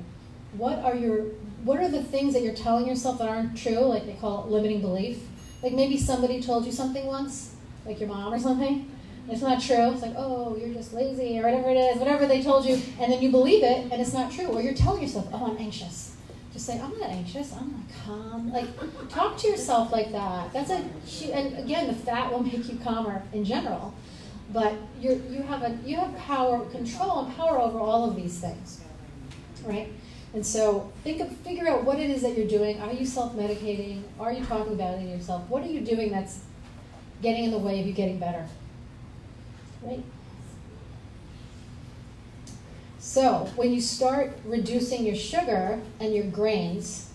What are the things that you're telling yourself that aren't true? Like they call it limiting belief. Like maybe somebody told you something once, like your mom or something. It's not true. It's like, oh, you're just lazy or whatever it is, whatever they told you, and then you believe it and it's not true. Or you're telling yourself, oh, I'm anxious. Just say, I'm not anxious, I'm not calm. Like, talk to yourself like that. And again, the fat will make you calmer in general. But you have power, control and power over all of these things, right? And so figure out what it is that you're doing. Are you self-medicating? Are you talking about it in yourself? What are you doing that's getting in the way of you getting better? Right? So when you start reducing your sugar and your grains,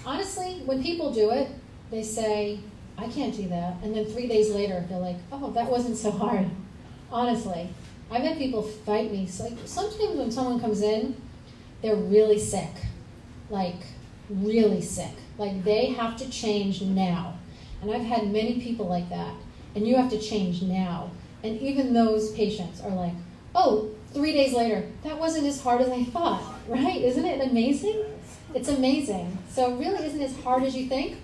honestly, when people do it, they say, I can't do that. And then 3 days later, they're like, oh, that wasn't so hard. Honestly, I've had people fight me. So like, sometimes when someone comes in, they're really sick, like really sick. Like they have to change now. And I've had many people like that. And you have to change now. And even those patients are like, oh, 3 days later, that wasn't as hard as I thought, right? Isn't it amazing? It's amazing. So it really isn't as hard as you think.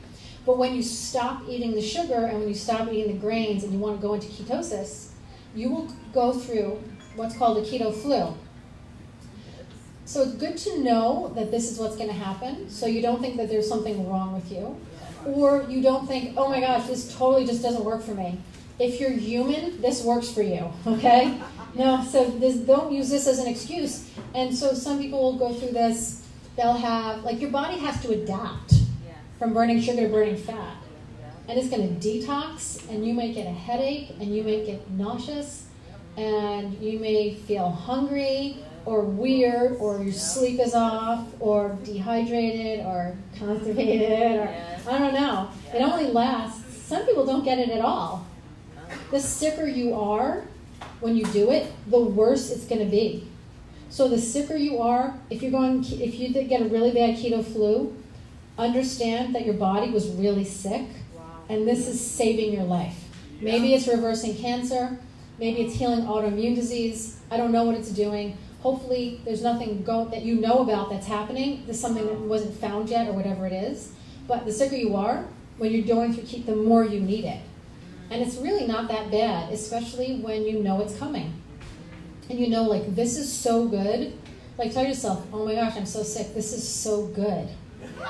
But when you stop eating the sugar and when you stop eating the grains and you want to go into ketosis, you will go through what's called a keto flu. So it's good to know that this is what's going to happen, so you don't think that there's something wrong with you. Or you don't think, oh my gosh, this totally just doesn't work for me. If you're human, this works for you, okay? No, so don't use this as an excuse. And so some people will go through this, they'll have, like your body has to adapt from burning sugar to burning fat. And it's going to detox, and you may get a headache, and you may get nauseous, and you may feel hungry, or weird, or your sleep is off, or dehydrated, or constipated, or I don't know. It only lasts, some people don't get it at all. The sicker you are when you do it, the worse it's going to be. So the sicker you are, if you get a really bad keto flu, understand that your body was really sick, and this is saving your life. Maybe it's reversing cancer, maybe it's healing autoimmune disease. I don't know what it's doing. Hopefully there's nothing that you know about that's happening. There's something that wasn't found yet or whatever it is. But the sicker you are, when you're going through keto, the more you need it. And it's really not that bad, especially when you know it's coming. And you know, like, this is so good. Like, tell yourself, oh my gosh, I'm so sick. This is so good.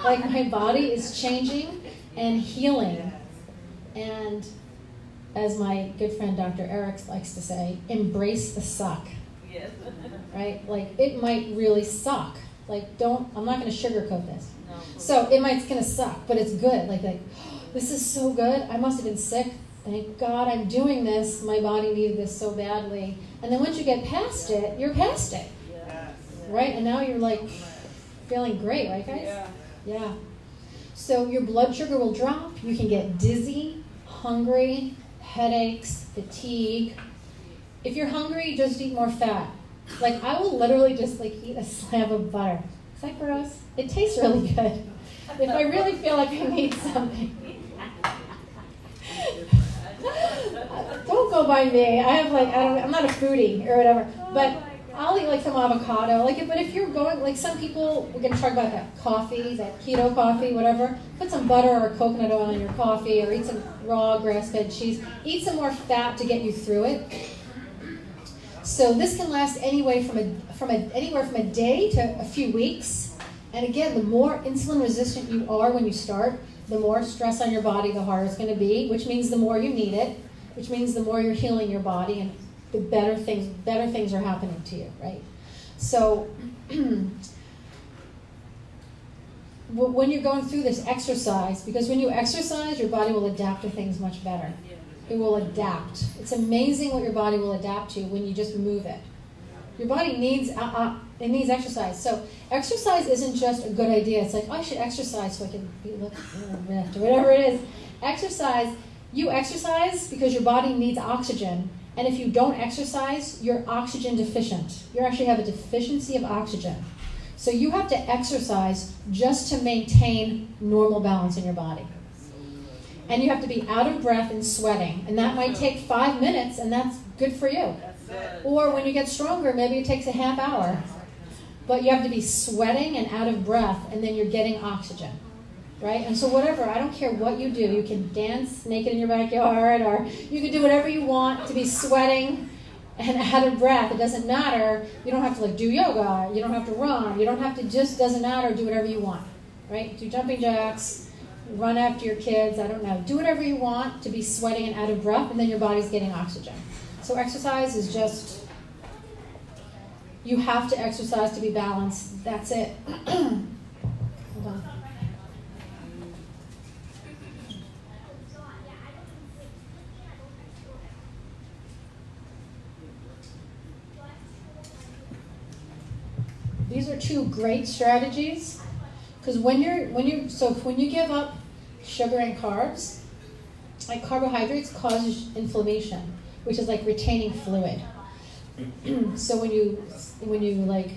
Like, my body is changing and healing. And as my good friend Dr. Eric likes to say, embrace the suck. Yes. Right? Like, it might really suck. Like, I'm not going to sugarcoat this. No. So it's going to suck, but it's good. Like, this is so good. I must have been sick. Thank God I'm doing this. My body needed this so badly. And then once you get past it, you're past it. Right? And now you're like feeling great, right, guys? Yeah. So your blood sugar will drop. You can get dizzy, hungry, headaches, fatigue. If you're hungry, just eat more fat. Like, I will literally just eat a slab of butter. Is that gross? It tastes really good. If I really feel like I need something. Don't go by me. I'm not a foodie or whatever. But I'll eat some avocado. But if you're going, some people, we're going to talk about that coffee, that keto coffee, whatever. Put some butter or coconut oil in your coffee, or eat some raw grass-fed cheese. Eat some more fat to get you through it. So this can last anywhere from a day to a few weeks. And again, the more insulin resistant you are when you start, the more stress on your body, the harder it's going to be, which means the more you need it, which means the more you're healing your body, and the better things are happening to you, right? So when you're going through this exercise, because when you exercise, your body will adapt to things much better. It will adapt. It's amazing what your body will adapt to when you just move it. Your body needs it needs exercise. So exercise isn't just a good idea. It's like, oh, I should exercise so I can be ripped or whatever it is. You exercise because your body needs oxygen. And if you don't exercise, you're oxygen deficient. You actually have a deficiency of oxygen. So you have to exercise just to maintain normal balance in your body. And you have to be out of breath and sweating. And that might take 5 minutes, and that's good for you. Or when you get stronger, maybe it takes a half hour. But you have to be sweating and out of breath, and then you're getting oxygen. Right? And so whatever, I don't care what you do. You can dance naked in your backyard, or you can do whatever you want to be sweating and out of breath. It doesn't matter. You don't have to do yoga. You don't have to run. You don't have to, just doesn't matter. Do whatever you want. Right? Do jumping jacks, run after your kids, I don't know. Do whatever you want to be sweating and out of breath, and then your body's getting oxygen. So exercise is just, you have to exercise to be balanced. That's it. Hold on. These are two great strategies, because when you give up sugar and carbs, like carbohydrates cause inflammation, which is like retaining fluid. So when you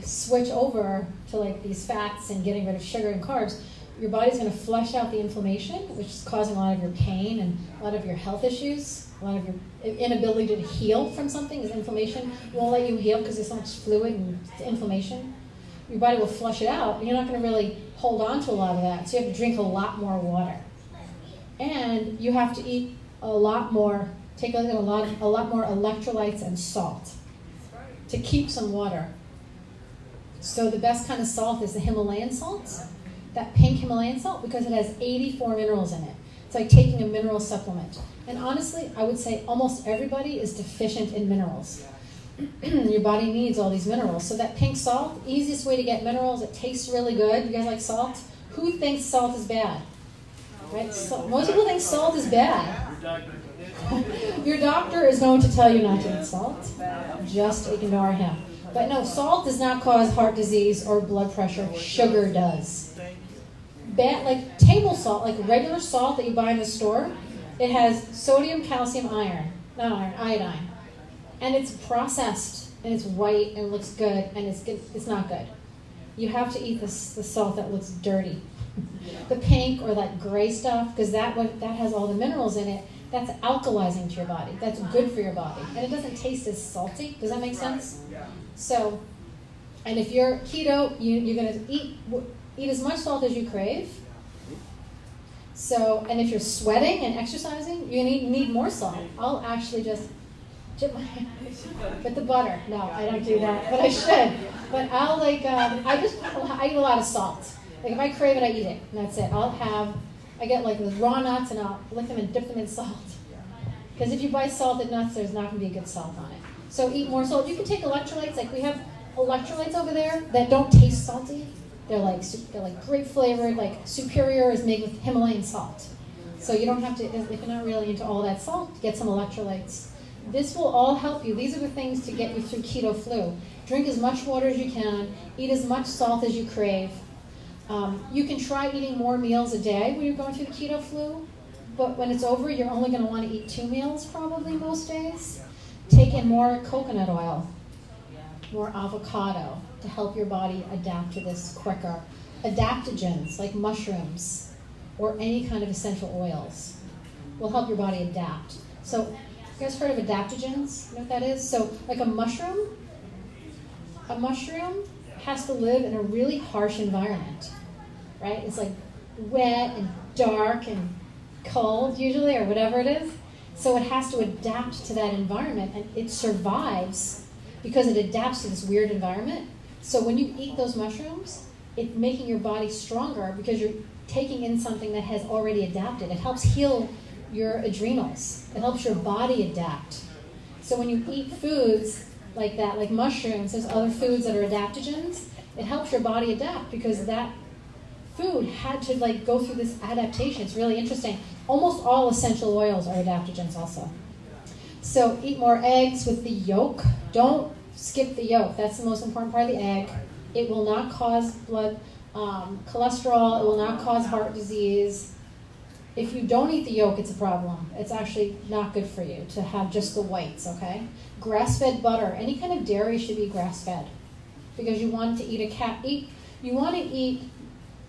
switch over to these fats and getting rid of sugar and carbs, your body's going to flush out the inflammation, which is causing a lot of your pain and a lot of your health issues. A lot of your inability to heal from something is inflammation. It won't let you heal because there's so much fluid and inflammation. Your body will flush it out, and you're not going to really hold on to a lot of that. So you have to drink a lot more water. And you have to eat a lot more, take a lot more electrolytes and salt to keep some water. So the best kind of salt is the Himalayan salt, that pink Himalayan salt, because it has 84 minerals in it. It's like taking a mineral supplement. And honestly, I would say almost everybody is deficient in minerals. Your body needs all these minerals. So that pink salt, easiest way to get minerals, it tastes really good. You guys like salt? Who thinks salt is bad? Right? So, most people think salt is bad. Your doctor is going to tell you not to eat salt. Just ignore him. But no, salt does not cause heart disease or blood pressure. Sugar does. Bad, like table salt, like regular salt that you buy in the store, it has sodium, calcium, iodine. And it's processed, and it's white, and looks good, and it's not good. You have to eat the salt that looks dirty. The pink or that gray stuff, because that has all the minerals in it, that's alkalizing to your body. That's good for your body. And it doesn't taste as salty. Does that make sense? So, and if you're keto, you're going to eat as much salt as you crave. So, and if you're sweating and exercising, you need more salt. I'll actually just dip my hand with the butter. No, I don't do that, but I should. But I'll I eat a lot of salt. Like if I crave it, I eat it, and that's it. I get the raw nuts, and I'll lick them and dip them in salt. Because if you buy salted nuts, there's not going to be a good salt on it. So eat more salt. You can take electrolytes. Like we have electrolytes over there that don't taste salty. They're grape flavored. Like Superior is made with Himalayan salt. So you don't have to, if you're not really into all that salt, get some electrolytes. This will all help you. These are the things to get you through keto flu. Drink as much water as you can. Eat as much salt as you crave. You can try eating more meals a day when you're going through the keto flu, but when it's over, you're only going to want to eat 2 meals probably most days. Take in more coconut oil, more avocado to help your body adapt to this quicker. Adaptogens like mushrooms or any kind of essential oils will help your body adapt. So, you guys heard of adaptogens? You know what that is? So, like a mushroom has to live in a really harsh environment, right? It's like wet and dark and cold usually, or whatever it is. So it has to adapt to that environment, and it survives because it adapts to this weird environment. So when you eat those mushrooms, it's making your body stronger because you're taking in something that has already adapted. It helps heal your adrenals. It helps your body adapt. So when you eat foods like that, like mushrooms, there's other foods that are adaptogens, it helps your body adapt because that food had to like go through this adaptation. It's really interesting. Almost all essential oils are adaptogens also. So eat more eggs with the yolk. Don't skip the yolk. That's the most important part of the egg. It will not cause blood cholesterol. It will not cause heart disease. If you don't eat the yolk, it's a problem. It's actually not good for you to have just the whites, okay? Grass-fed butter. Any kind of dairy should be grass-fed because you want to eat you want to eat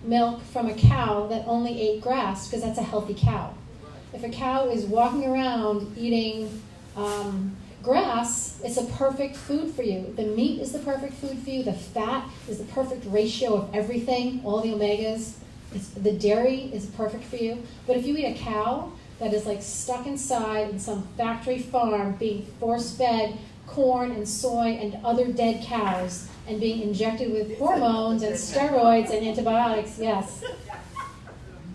milk from a cow that only ate grass because that's a healthy cow. If a cow is walking around eating grass, it's a perfect food for you. The meat is the perfect food for you. The fat is the perfect ratio of everything, all the omegas. The dairy is perfect for you. But if you eat a cow that is like stuck inside in some factory farm being force-fed corn and soy and other dead cows and being injected with hormones and steroids and antibiotics, yes.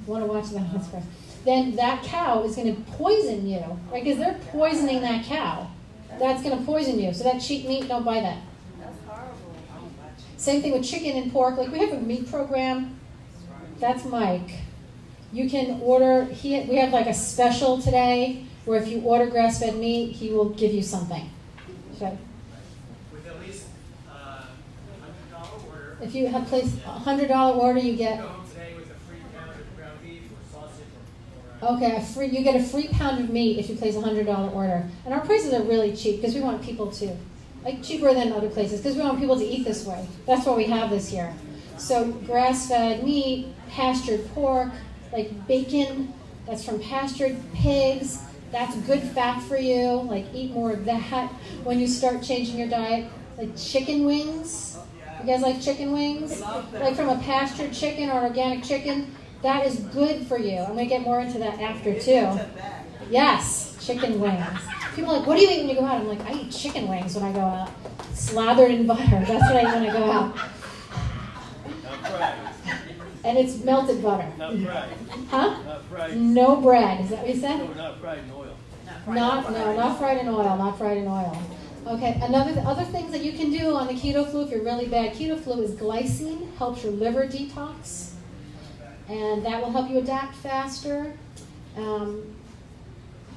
Want to watch that? That's first. Then that cow is going to poison you, right? Because they're poisoning that cow. That's going to poison you. So that cheap meat, don't buy that. That's horrible. Same thing with chicken and pork. Like we have a meat program. That's Mike. You can order, we have like a special today where if you order grass-fed meat, he will give you something. So, with at least $100 order. if you have placed a $100 order, you get Go home today with a free pound of ground beef or sausage or okay, you get a free pound of meat if you place a $100 order. And our prices are really cheap because we want people to, like cheaper than other places because we want people to eat this way. That's what we have this year. So grass-fed meat, pastured pork, like bacon, that's from pastured pigs. That's good fat for you. Like eat more of that when you start changing your diet. Like chicken wings. You guys like chicken wings? Like from a pastured chicken or organic chicken. That is good for you. I'm going to get more into that after too. Yes, chicken wings. People are like, what do you eat when you go out? I'm like, I eat chicken wings when I go out. Slathered in butter. That's what I eat when I go out. Not fried. And it's melted butter. Not fried. Huh? Not fried. No bread. Is that what you said? No, not fried in oil. Not fried in oil. Not fried in oil. Okay. Other things that you can do on the keto flu, if you're really bad keto flu, is glycine helps your liver detox, and that will help you adapt faster. The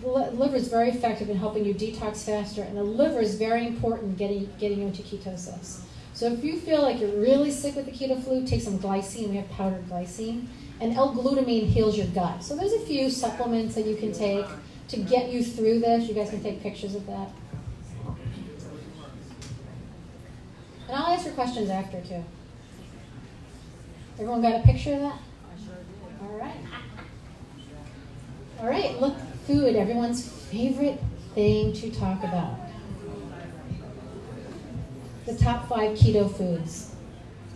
liver is very effective in helping you detox faster, and the liver is very important getting you into ketosis. So if you feel like you're really sick with the keto flu, take some glycine. We have powdered glycine. And L-glutamine heals your gut. So there's a few supplements that you can take to get you through this. You guys can take pictures of that. And I'll answer questions after, too. Everyone got a picture of that? I sure did. All right. All right, look, food, everyone's favorite thing to talk about. The top 5 keto foods.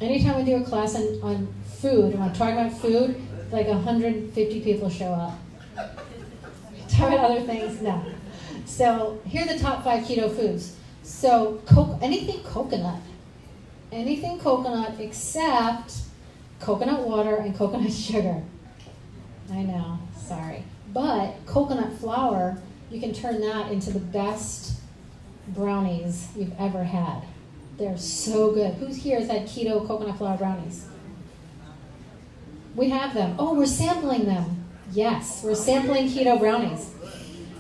Anytime we do a class on food, when I'm talking about food, like 150 people show up. Talk about other things, no. So here are the top 5 keto foods. So anything coconut. Anything coconut except coconut water and coconut sugar. I know, sorry. But coconut flour, you can turn that into the best brownies you've ever had. They're so good. Who's here has had keto coconut flour brownies? We have them. Oh, we're sampling them. Yes, we're sampling keto brownies.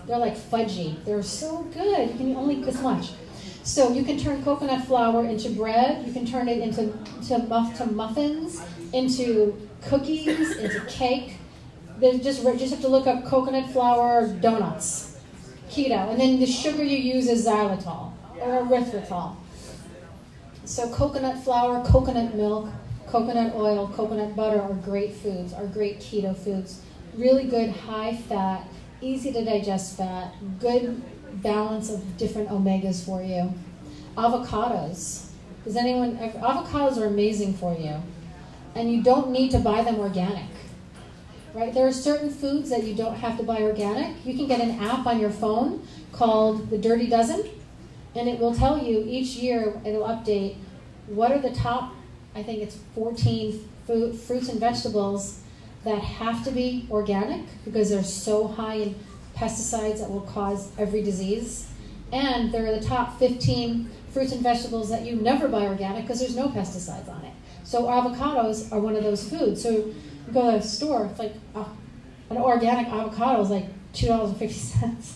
They're like fudgy. They're so good. You can only eat this much. So you can turn coconut flour into bread. You can turn it into muffins, into cookies, into cake. There's just have to look up coconut flour donuts, keto. And then the sugar you use is xylitol or erythritol. So coconut flour, coconut milk, coconut oil, coconut butter are great foods, are great keto foods. Really good high fat, easy to digest fat, good balance of different omegas for you. Avocados. Avocados are amazing for you. And you don't need to buy them organic. Right? There are certain foods that you don't have to buy organic. You can get an app on your phone called the Dirty Dozen, and it will tell you each year, it'll update what are the top I think it's 14 fruits and vegetables that have to be organic because they're so high in pesticides that will cause every disease. And they're the top 15 fruits and vegetables that you never buy organic because there's no pesticides on it. So avocados are one of those foods. So you go to the store, it's like an organic avocado is like $2.50.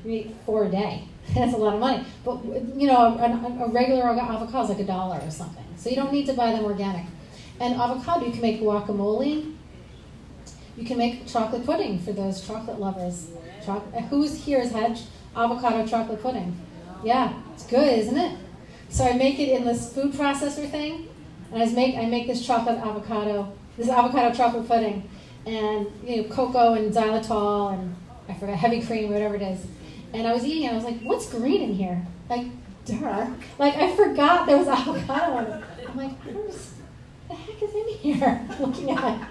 You eat 4 a day. That's a lot of money. But you know, a regular avocado is like $1 or something. So you don't need to buy them organic. And avocado, you can make guacamole. You can make chocolate pudding for those chocolate lovers. Who's here has had avocado chocolate pudding? Yeah, it's good, isn't it? So I make it in this food processor thing, and I make this avocado chocolate pudding, and you know, cocoa and xylitol and I forgot heavy cream, whatever it is. And I was eating it, and I was like, "What's green in here?" Like, duh. Like I forgot there was avocado in it. I'm like, what the heck is in here? Looking at it.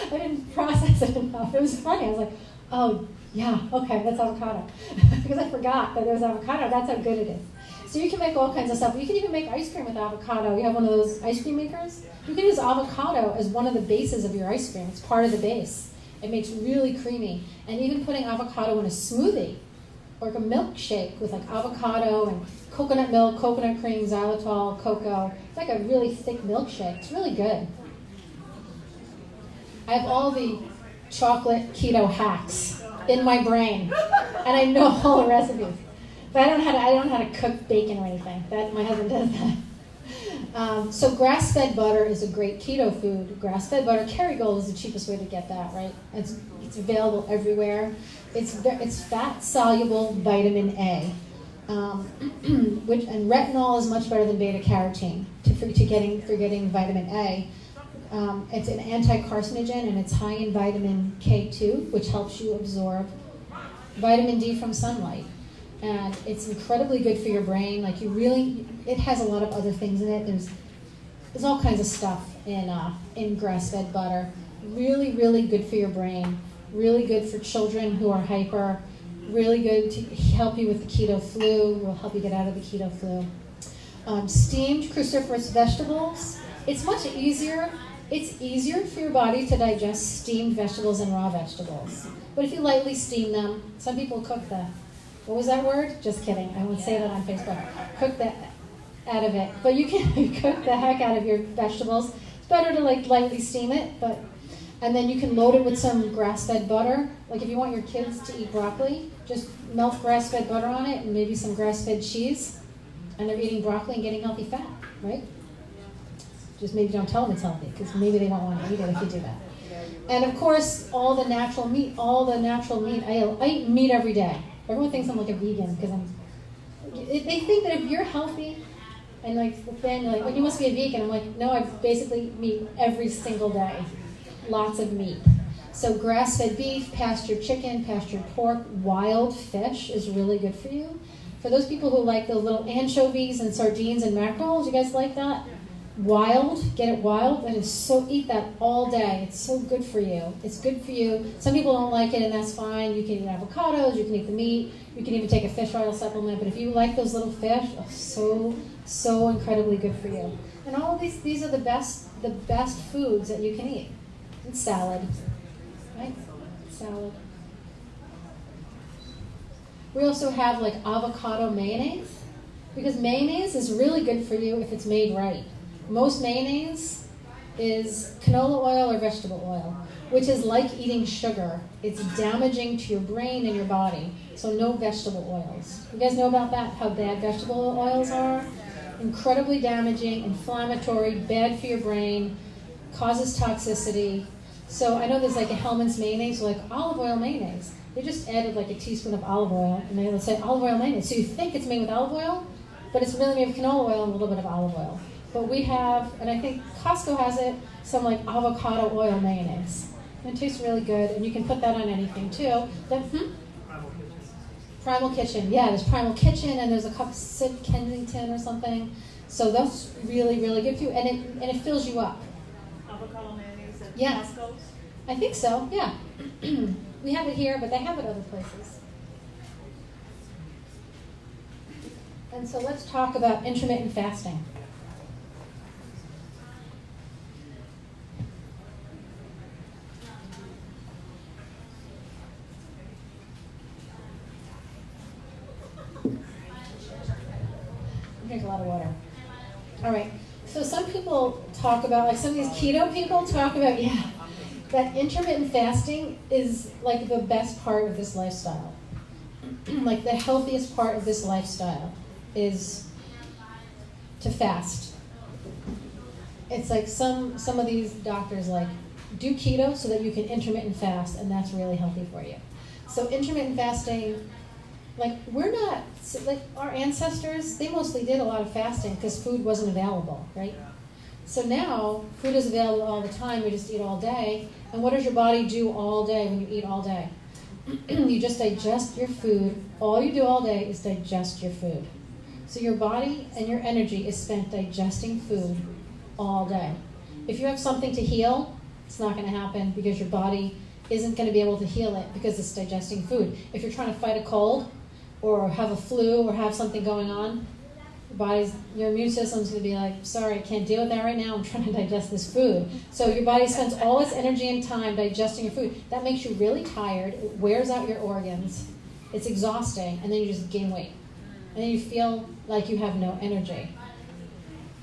I didn't process it enough. It was funny. I was like, oh, yeah, okay, that's avocado. Because I forgot that there was avocado. That's how good it is. So you can make all kinds of stuff. You can even make ice cream with avocado. You have one of those ice cream makers? You can use avocado as one of the bases of your ice cream. It's part of the base. It makes really creamy. And even putting avocado in a smoothie or like a milkshake with like avocado and coconut milk, coconut cream, xylitol, cocoa. It's like a really thick milkshake. It's really good. I have all the chocolate keto hacks in my brain, and I know all the recipes. But I don't know how to cook bacon or anything. That my husband does that. So grass-fed butter is a great keto food. Grass-fed butter, Kerrygold is the cheapest way to get that, right? It's available everywhere. It's fat-soluble vitamin A, and retinol is much better than beta-carotene for getting vitamin A. It's an anti-carcinogen, and it's high in vitamin K2, which helps you absorb vitamin D from sunlight. And it's incredibly good for your brain. Like it has a lot of other things in it. There's all kinds of stuff in grass-fed butter. Really, really good for your brain. Really good for children who are hyper. Really good to help you with the keto flu. Will help you get out of the keto flu. Steamed cruciferous vegetables. It's much easier. It's easier for your body to digest steamed vegetables than raw vegetables. But if you lightly steam them, some people cook what was that word? Just kidding. I won't say that on Facebook. Cook that out of it. But you can cook the heck out of your vegetables. It's better to like lightly steam it, and then you can load it with some grass-fed butter. Like if you want your kids to eat broccoli, just melt grass-fed butter on it and maybe some grass-fed cheese, and they're eating broccoli and getting healthy fat, right? Just maybe don't tell them it's healthy, because maybe they don't want to eat it if you do that. And of course, all the natural meat. I eat meat every day. Everyone thinks I'm like a vegan because they think that if you're healthy and like then like, well, you must be a vegan. I'm like, no, I basically meat every single day. Lots of meat. So grass-fed beef, pastured chicken, pastured pork, wild fish is really good for you. For those people who like those little anchovies and sardines and mackerel, you guys like that? Wild, get it wild, and eat that all day. It's so good for you. It's good for you. Some people don't like it, and that's fine. You can eat avocados, you can eat the meat, you can even take a fish oil supplement, but if you like those little fish, so incredibly good for you. And all of these are the best foods that you can eat. And salad, right? Salad. We also have like avocado mayonnaise, because mayonnaise is really good for you if it's made right. Most mayonnaise is canola oil or vegetable oil, which is like eating sugar. It's damaging to your brain and your body. So no vegetable oils. You guys know about that, how bad vegetable oils are? Incredibly damaging, inflammatory, bad for your brain, causes toxicity. So I know there's like a Hellmann's mayonnaise, like olive oil mayonnaise. They just added like a teaspoon of olive oil, and they'll say olive oil mayonnaise. So you think it's made with olive oil, but it's really made with canola oil and a little bit of olive oil. But we have, and I think Costco has it, some like avocado oil mayonnaise. And it tastes really good, and you can put that on anything too. Primal Kitchen, yeah, there's Primal Kitchen, and there's a cup of Sid Kensington or something. So that's really, really good for you, and it fills you up. Avocado mayonnaise at Yeah. Costco's? I think so, yeah. We have it here, but they have it other places. And so let's talk about intermittent fasting. drink a lot of water. All right. So some people talk about, like some of these keto people talk about, that intermittent fasting is like the best part of this lifestyle. Like the healthiest part of this lifestyle is to fast. It's like some of these doctors like do keto so that you can intermittent fast, and that's really healthy for you. So intermittent fasting, like we're not, like our ancestors, they mostly did a lot of fasting because food wasn't available, right? So now food is available all the time, you just eat all day. And what does your body do all day when you eat all day? You just digest your food. All you do all day is digest your food. So your body and your energy is spent digesting food all day. If you have something to heal, it's not going to happen because your body isn't going to be able to heal it because it's digesting food. If you're trying to fight a cold or have a flu or have something going on, your immune system's going to be like, sorry, I can't deal with that right now. I'm trying to digest this food. So your body spends all its energy and time digesting your food. That makes you really tired. It wears out your organs. It's exhausting. And then you just gain weight. And then you feel like you have no energy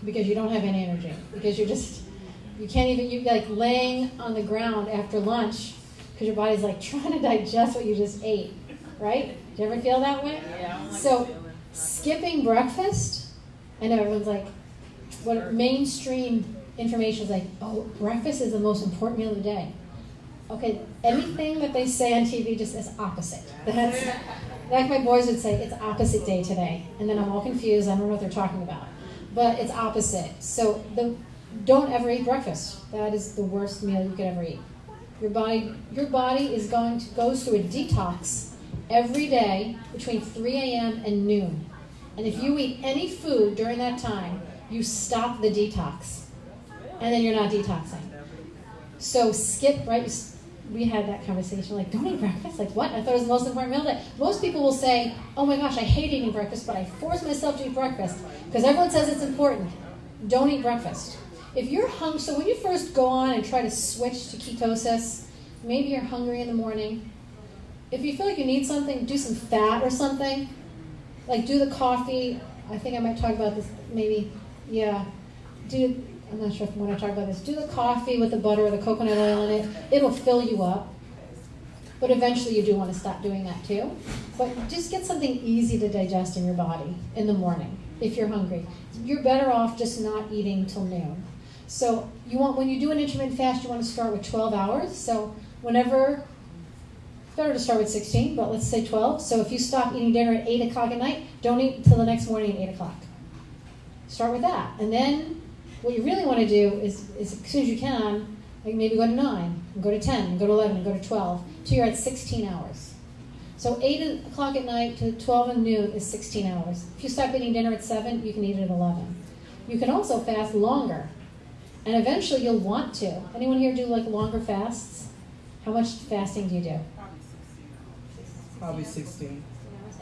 because you don't have any energy. Because you can't even, you're like laying on the ground after lunch because your body's like trying to digest what you just ate. Right? Do you ever feel that way? Yeah. So skipping breakfast, I know everyone's like, what mainstream information is like, oh, breakfast is the most important meal of the day. Okay, anything that they say on TV just is opposite. That's like my boys would say, it's opposite day today. And then I'm all confused, I don't know what they're talking about. But it's opposite. So don't ever eat breakfast. That is the worst meal you could ever eat. Your body goes through a detox every day between 3 a.m. and noon. And if you eat any food during that time, you stop the detox. And then you're not detoxing. So skip, right? We had that conversation, like, don't eat breakfast? Like, what? I thought it was the most important meal of the day. Most people will say, oh my gosh, I hate eating breakfast, but I force myself to eat breakfast because everyone says it's important. Don't eat breakfast. If you're hungry, so when you first go on and try to switch to ketosis, maybe you're hungry in the morning. If you feel like you need something, do some fat or something. Like do the coffee. I think I might talk about this maybe. Yeah. I'm not sure if when I talk about this. Do the coffee with the butter or the coconut oil in it. It'll fill you up. But eventually you do want to stop doing that too. But just get something easy to digest in your body in the morning if you're hungry. You're better off just not eating till noon. So when you do an intermittent fast, you want to start with 12 hours. So whenever, it's better to start with 16, but let's say 12. So if you stop eating dinner at 8 o'clock at night, don't eat until the next morning at 8 o'clock. Start with that. And then what you really want to do is as soon as you can, like maybe go to 9, and go to 10, and go to 11, and go to 12, till you're at 16 hours. So 8 o'clock at night to 12 at noon is 16 hours. If you stop eating dinner at 7, you can eat it at 11. You can also fast longer. And eventually you'll want to. Anyone here do like longer fasts? How much fasting do you do? Probably 16.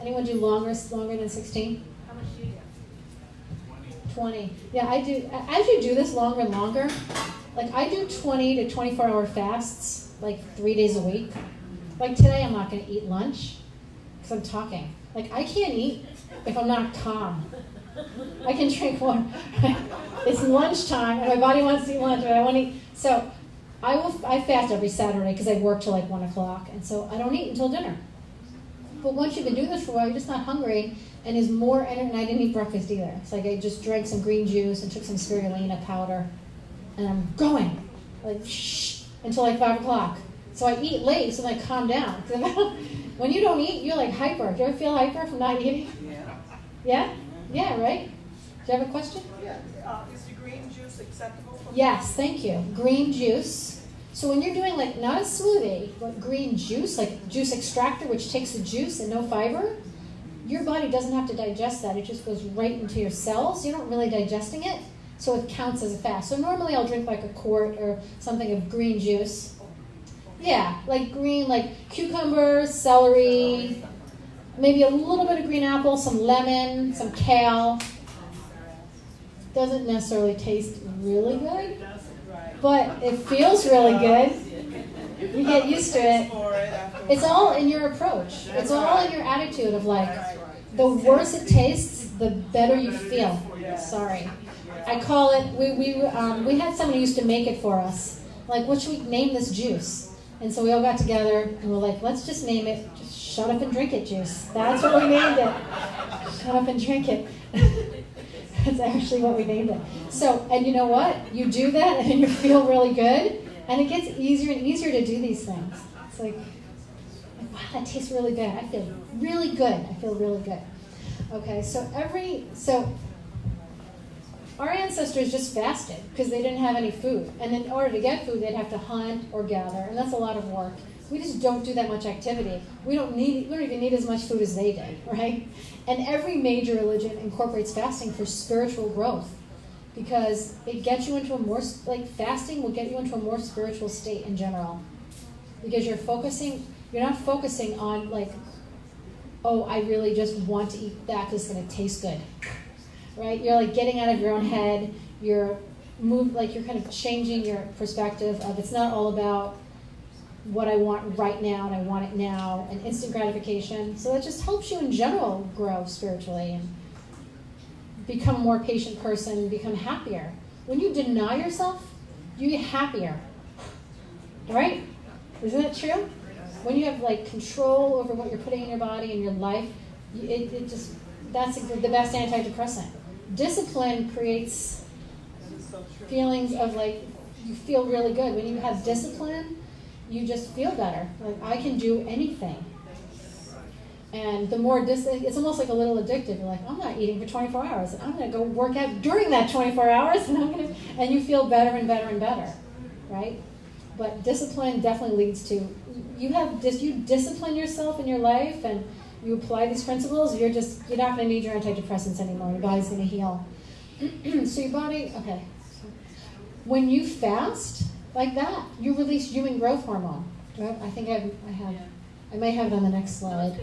Anyone do longer than 16? How much do you do? 20. Yeah, I do. As you do this longer and longer, like I do 20 to 24-hour fasts, like 3 days a week. Like today, I'm not going to eat lunch because I'm talking. Like I can't eat if I'm not calm. I can drink water. It's lunchtime, and my body wants to eat lunch, and I want to eat. So I fast every Saturday because I work till like 1 o'clock, and so I don't eat until dinner. But once you've been doing this for a while, you're just not hungry, and is more energy. And I didn't eat breakfast either. It's like I just drank some green juice and took some spirulina powder, and I'm going like shh until like 5 o'clock. So I eat late so I calm down. When you don't eat, you're like hyper. Do you ever feel hyper from not eating? Yeah. Yeah? Yeah, right? Do you have a question? Yeah. Is the green juice acceptable? Yes, thank you. Green juice. So when you're doing like not a smoothie, but green juice, like juice extractor, which takes the juice and no fiber, your body doesn't have to digest that. It just goes right into your cells. You're not really digesting it, so it counts as a fast. So normally I'll drink like a quart or something of green juice. Yeah, like green, like cucumber, celery, maybe a little bit of green apple, some lemon, some kale. Doesn't necessarily taste really good, but it feels really good. You get used to it. It's all in your approach. It's all in your attitude of like, the worse it tastes, the better you feel. Sorry. I call it, we had someone who used to make it for us. Like, what should we name this juice? And so we all got together and we're like, let's just name it, just shut up and drink it juice. That's what we named it. Shut up and drink it. That's actually what we named it. So, and you know what? You do that and you feel really good. And it gets easier and easier to do these things. It's like, wow, that tastes really good. I feel really good. I feel really good. Okay, so our ancestors just fasted because they didn't have any food. And in order to get food, they'd have to hunt or gather, and that's a lot of work. We just don't do that much activity. We don't even need as much food as they did, right? And every major religion incorporates fasting for spiritual growth because it gets you into a more, fasting will get you into a more spiritual state in general. Because you're not focusing on oh, I really just want to eat that because it's going to taste good. Right? You're getting out of your own head. You're kind of changing your perspective of it's not all about what I want right now and I want it now and instant gratification. So that just helps you in general grow spiritually and become a more patient person, become happier. When you deny yourself, you get happier. Right? Isn't that true? When you have control over what you're putting in your body and your life, that's the best antidepressant. Discipline creates feelings of you feel really good. When you have discipline, you just feel better. I can do anything. And the more it's almost like a little addictive. You're I'm not eating for 24 hours. I'm going to go work out during that 24 hours, and you feel better and better and better, right? But discipline definitely leads to you discipline yourself in your life and you apply these principles, you're not going to need your antidepressants anymore. Your body's going to heal. So your body, okay. When you fast like that, you release human growth hormone. I think I might have it on the next slide.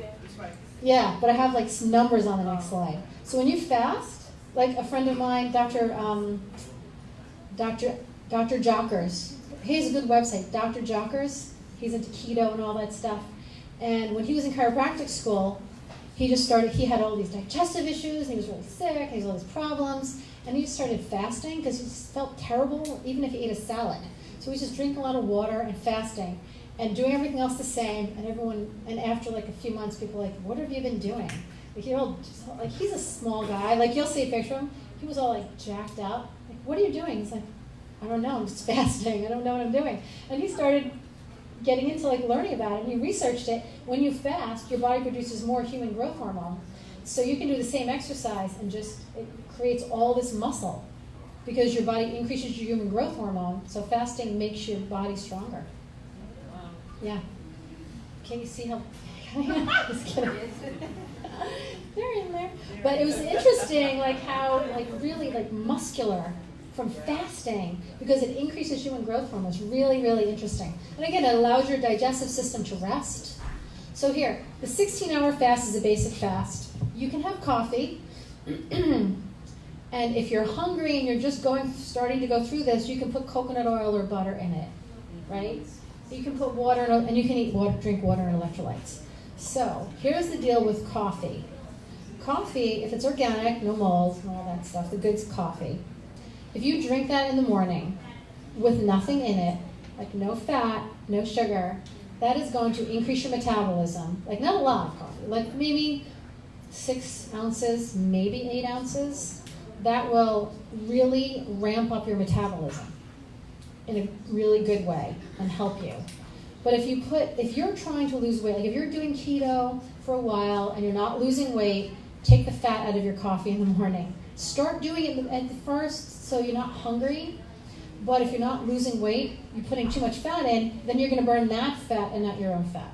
Yeah, but I have some numbers on the next slide. So when you fast, a friend of mine, Dr. Jockers, he has a good website, Dr. Jockers. He's into keto and all that stuff. And when he was in chiropractic school, he had all these digestive issues, and he was really sick, and he had all these problems, and he just started fasting because he just felt terrible even if he ate a salad. So he just drank a lot of water and fasting and doing everything else the same, and after a few months, people were what have you been doing? He's a small guy, you'll see a picture of him, he was all jacked up. What are you doing? He's I don't know, I'm just fasting, I don't know what I'm doing. And he started getting into learning about it, and he researched it. When you fast, your body produces more human growth hormone. So you can do the same exercise and it creates all this muscle because your body increases your human growth hormone. So fasting makes your body stronger. Yeah. Can you see how? Just kidding. They're in there. But it was interesting, how really muscular from fasting because it increases human growth hormone. It's really, really interesting. And again, it allows your digestive system to rest. So here, the 16-hour fast is a basic fast. You can have coffee. And if you're hungry and you're just starting to go through this, you can put coconut oil or butter in it, right? You can put water and you can drink water and electrolytes. So here's the deal with coffee. Coffee, if it's organic, no mold and all that stuff, the good's coffee. If you drink that in the morning with nothing in it, no fat, no sugar, that is going to increase your metabolism. Not a lot of coffee, maybe 6 ounces, maybe 8 ounces. That will really ramp up your metabolism in a really good way and help you. But if you're trying to lose weight, if you're doing keto for a while and you're not losing weight, take the fat out of your coffee in the morning. Start doing it at the first so you're not hungry. But if you're not losing weight, you're putting too much fat in, then you're going to burn that fat and not your own fat.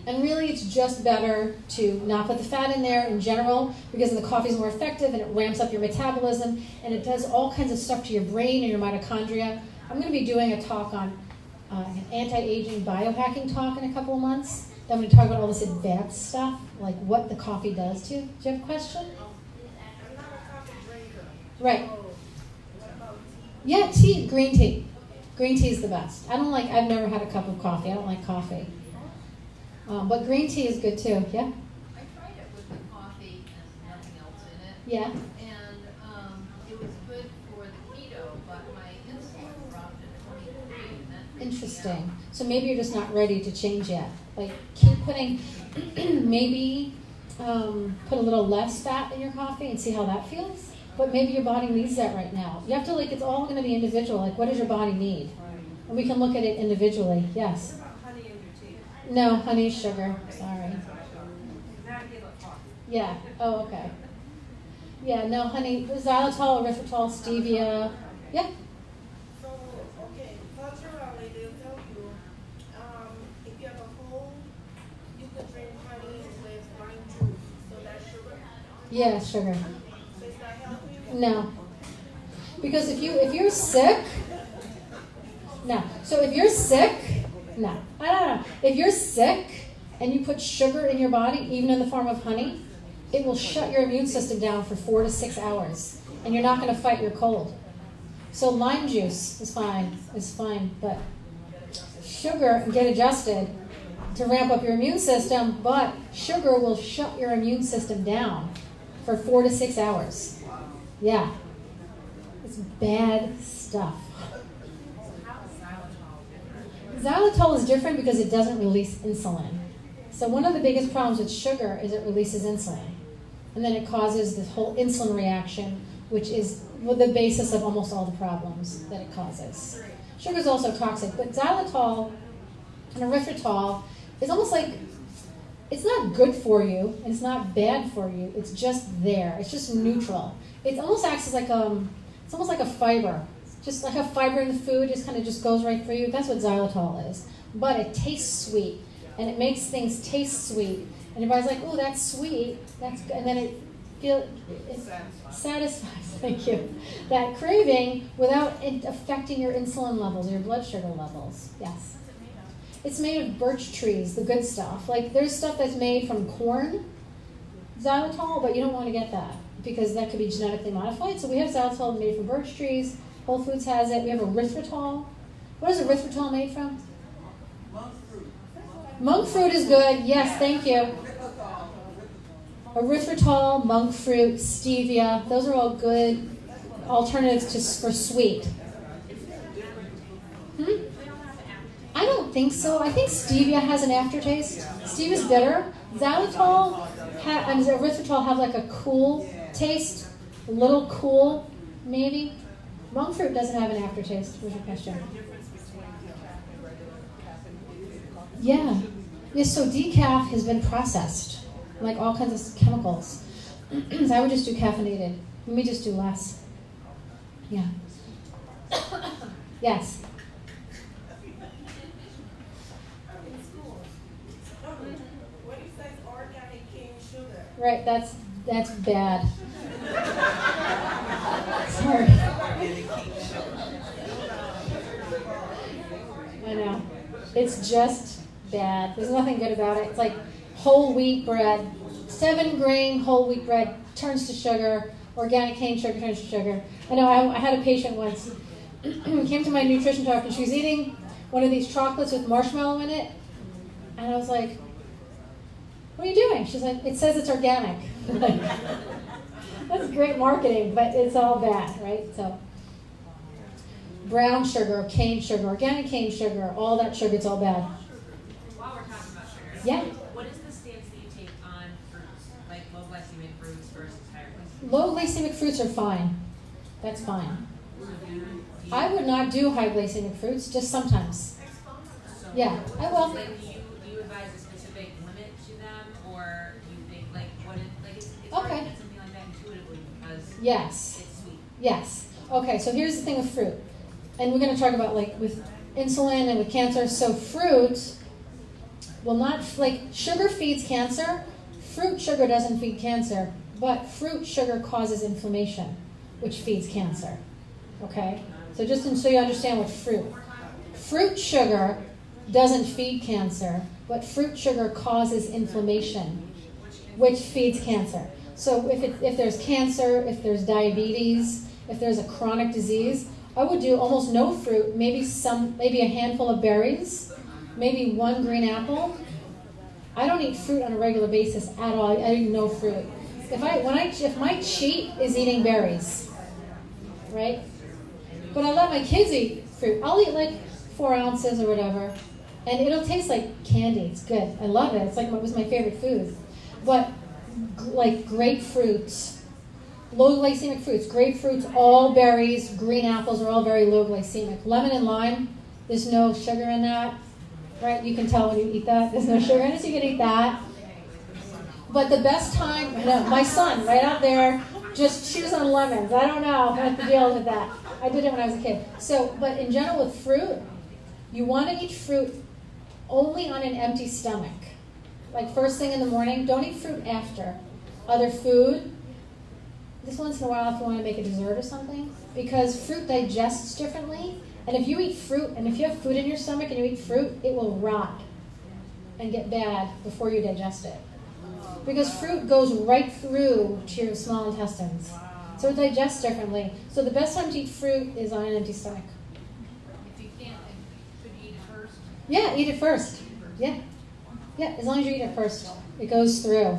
And really, it's just better to not put the fat in there in general because the coffee is more effective and it ramps up your metabolism and it does all kinds of stuff to your brain and your mitochondria. I'm going to be doing a talk on an anti-aging biohacking talk in a couple of months. Then I'm going to talk about all this advanced stuff, what the coffee does to you. Do you have a question? I'm not a coffee drinker. Right. What about tea? Yeah, tea, green tea. Green tea is the best. I've never had a cup of coffee. I don't like coffee. But green tea is good too, yeah? I tried it with the coffee and Yeah. And it was good for the keto, but my insulin dropped to 23, and that freaked me Interesting. out. So maybe you're just not ready to change yet. Like keep putting, maybe put a little less fat in your coffee and see how that feels. But maybe your body needs that right now. You have to it's all going to be individual. Like what does your body need? And we can look at it individually. Yes. Honey in your tea. No, honey, sugar. Sorry. Now I give up coffee. Yeah. Oh, okay. Yeah, no, honey, xylitol, erythritol, stevia. Yeah. So, okay, culturally, they'll tell you, if you have a cold, you could drink honey with lime juice, so that's sugar. Yeah, sugar. So is that healthy? No. Because if you're sick, no. So if you're sick, no. I don't know. If you're sick and you put sugar in your body, even in the form of honey, it will shut your immune system down for 4 to 6 hours, and you're not going to fight your cold. So lime juice is fine, but sugar get adjusted to ramp up your immune system, but sugar will shut your immune system down for 4 to 6 hours. Yeah. It's bad stuff. Xylitol is different because it doesn't release insulin. So one of the biggest problems with sugar is it releases insulin. And then it causes this whole insulin reaction, which is the basis of almost all the problems that it causes. Sugar is also toxic, but xylitol and erythritol is almost like, it's not good for you, and it's not bad for you, it's just there. It's just neutral. It almost acts as it's almost like a fiber. Just like a fiber in the food, just kind of just goes right through you. That's what xylitol is. But it tastes sweet, and it makes things taste sweet. And everybody's like, "Oh, that's sweet. That's good." And then it satisfies. Thank you. That craving without it affecting your insulin levels, your blood sugar levels. Yes. It's made of birch trees, the good stuff. Like there's stuff that's made from corn, xylitol, but you don't want to get that because that could be genetically modified. So we have xylitol made from birch trees. Whole Foods has it. We have erythritol. What is erythritol made from? Monk fruit is good. Yes, thank you. Erythritol, monk fruit, stevia. Those are all good alternatives for sweet. I don't think so. I think stevia has an aftertaste. Stevia's bitter. Xylitol and erythritol have like a cool taste, a little cool, maybe. Monk fruit doesn't have an aftertaste. What's your question? Yeah. Yeah, so decaf has been processed, like all kinds of chemicals. So I would just do caffeinated. Let me just do less. Yeah. Yes. What do you say is organic cane sugar? Right, that's bad. Sorry. I know. It's just bad. There's nothing good about it. It's like whole wheat bread. 7-grain whole wheat bread turns to sugar. Organic cane sugar turns to sugar. I know I had a patient once came to my nutrition talk and she was eating one of these chocolates with marshmallow in it. And I was like, "What are you doing?" She's like, "It says it's organic." That's great marketing, but it's all bad, right? So brown sugar, cane sugar, organic cane sugar, all that sugar, it's all bad. While we're talking about sugar, Yeah. what is the stance that you take on fruits, like low glycemic fruits versus higher glycemic? Low glycemic fruits are fine. That's fine. I would not do high glycemic fruits, just sometimes. Yeah, I will. Like, do you advise a specific limit to them, or do you think it's hard to Okay. get something like that intuitively because Yes. it's sweet? Yes. Okay, so here's the thing with fruit. And we're going to talk about like with insulin and with cancer. So fruit will not, like sugar feeds cancer. Fruit sugar doesn't feed cancer, but fruit sugar causes inflammation, which feeds cancer. Okay? So just so you understand what fruit sugar doesn't feed cancer, but fruit sugar causes inflammation, which feeds cancer. So if there's cancer, if there's diabetes, if there's a chronic disease, I would do almost no fruit, maybe a handful of berries, maybe 1 green apple. I don't eat fruit on a regular basis at all. I eat no fruit. If my cheat is eating berries, right? But I let my kids eat fruit. I'll eat like 4 ounces or whatever, and it'll taste like candy. It's good. I love it. It's like it was my favorite food. But like grapefruits, low glycemic fruits, grapefruits, all berries, green apples are all very low glycemic. Lemon and lime, there's no sugar in that, right? You can tell when you eat that. There's no sugar in it, so you can eat that. But the best time, my son, right out there, just chews on lemons. I don't know. I have to deal with that. I did it when I was a kid. So, but in general with fruit, you want to eat fruit only on an empty stomach. Like first thing in the morning, don't eat fruit after. Other food, just once in a while if you want to make a dessert or something, because fruit digests differently. And if you eat fruit, and if you have food in your stomach and you eat fruit, it will rot and get bad before you digest it. Because fruit goes right through to your small intestines. So it digests differently. So the best time to eat fruit is on an empty stomach. If you can't, should you eat it first? Yeah, eat it first. Yeah. Yeah, as long as you eat it first. It goes through.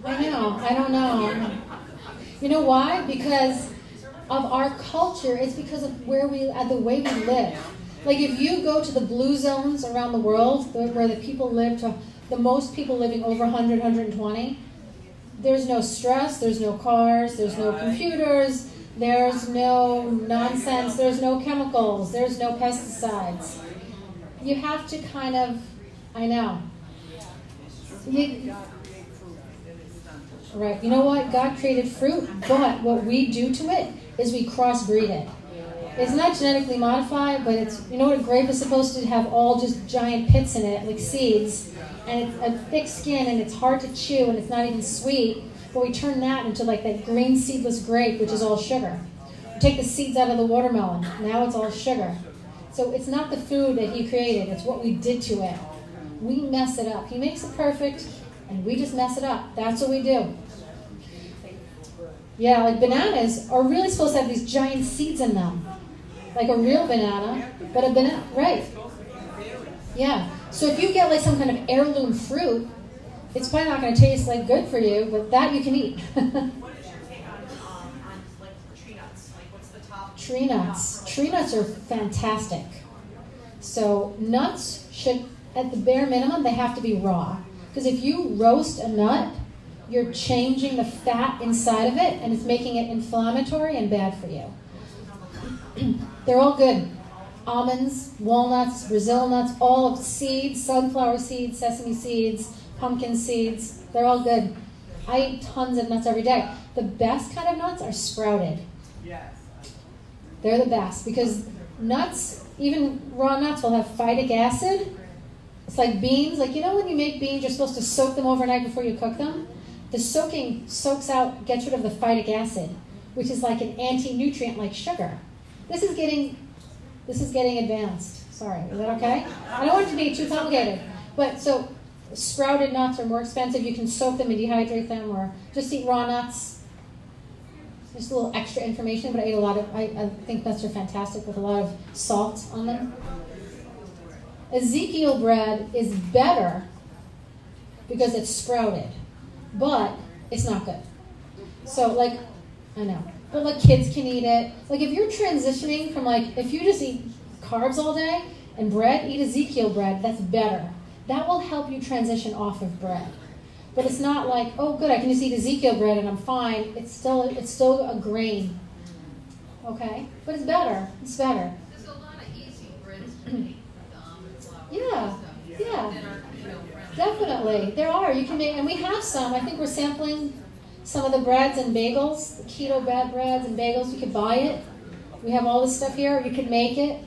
I know. I don't know. You know why? Because of our culture. It's because of the way we live. Like if you go to the blue zones around the world, where the people live, to the most people living over 100, 120, there's no stress, there's no cars, there's no computers, there's no nonsense, there's no chemicals, there's no pesticides. You have to kind of, I know. Right, you know what? God created fruit, but what we do to it is we crossbreed it. It's not genetically modified, but it's, you know what a grape is supposed to have? All just giant pits in it, like seeds, and it's a thick skin, and it's hard to chew, and it's not even sweet, but we turn that into like that green seedless grape, which is all sugar. We take the seeds out of the watermelon, now it's all sugar. So it's not the food that he created, it's what we did to it. We mess it up. He makes it perfect, and we just mess it up. That's what we do. Yeah, like bananas are really supposed to have these giant seeds in them. Like a real banana, but a banana, right. Yeah, so if you get like some kind of heirloom fruit, it's probably not going to taste like good for you, but that you can eat. What is your take on like tree nuts? Like what's the top? Tree nuts. Tree nuts are fantastic. So nuts should, at the bare minimum, they have to be raw. Because if you roast a nut, you're changing the fat inside of it, and it's making it inflammatory and bad for you. They're all good. Almonds, walnuts, Brazil nuts, all of seeds, sunflower seeds, sesame seeds, pumpkin seeds, they're all good. I eat tons of nuts every day. The best kind of nuts are sprouted. Yes. They're the best because nuts, even raw nuts, will have phytic acid. It's like beans. Like, you know when you make beans, you're supposed to soak them overnight before you cook them? The soaking soaks out, gets rid of the phytic acid, which is like an anti-nutrient like sugar. This is getting advanced. Sorry, is that okay? I don't want it to be too complicated. But so sprouted nuts are more expensive. You can soak them and dehydrate them, or just eat raw nuts. Just a little extra information, but I ate a lot of, I think nuts are fantastic with a lot of salt on them. Ezekiel bread is better because it's sprouted, but it's not good. So like, I know. But like kids can eat it. Like if you're transitioning from like, if you just eat carbs all day and bread, eat Ezekiel bread, that's better. That will help you transition off of bread. But it's not like, oh good, I can just eat Ezekiel bread and I'm fine. It's still a grain. Okay? But it's better. It's better. There's a lot of easy breads to make with the almond flour. Yeah. and stuff Yeah. That are keto-friendly. Definitely. There are. You can make, and we have some. I think we're sampling some of the breads and bagels, the keto breads and bagels. You could buy it. We have all this stuff here. You could make it,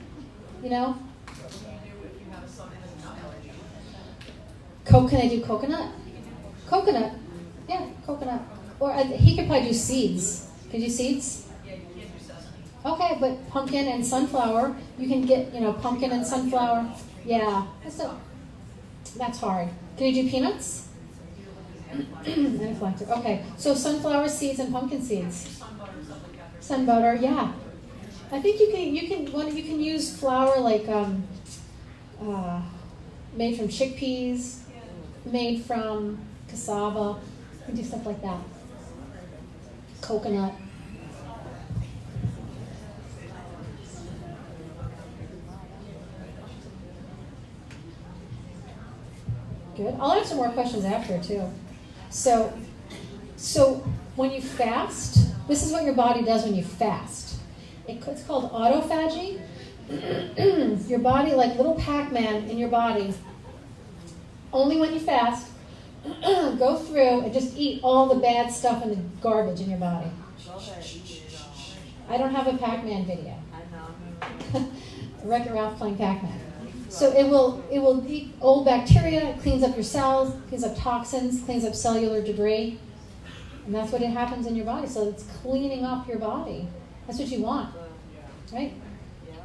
you know. Can I do coconut? Coconut. Yeah, coconut. Or he could probably do seeds. Can you do seeds? Yeah, you can't do sesame. Okay, but pumpkin and sunflower, you can get, pumpkin and sunflower. Yeah, that's hard. Can you do peanuts? Anaphylaxis. Okay, so sunflower seeds and pumpkin seeds. Sun butter, yeah. I think you can use flour like made from chickpeas, made from cassava. You do stuff like that. Coconut. Good. I'll answer more questions after too. So when you fast, this is what your body does when you fast. It's called autophagy. Your body, like little Pac-Man in your body, only when you fast, go through and just eat all the bad stuff and the garbage in your body. I don't have a Pac-Man video. I know. Wreck-It Ralph playing Pac-Man. So it will eat old bacteria, it cleans up your cells, cleans up toxins, cleans up cellular debris. And that's what it happens in your body. So it's cleaning up your body. That's what you want, right?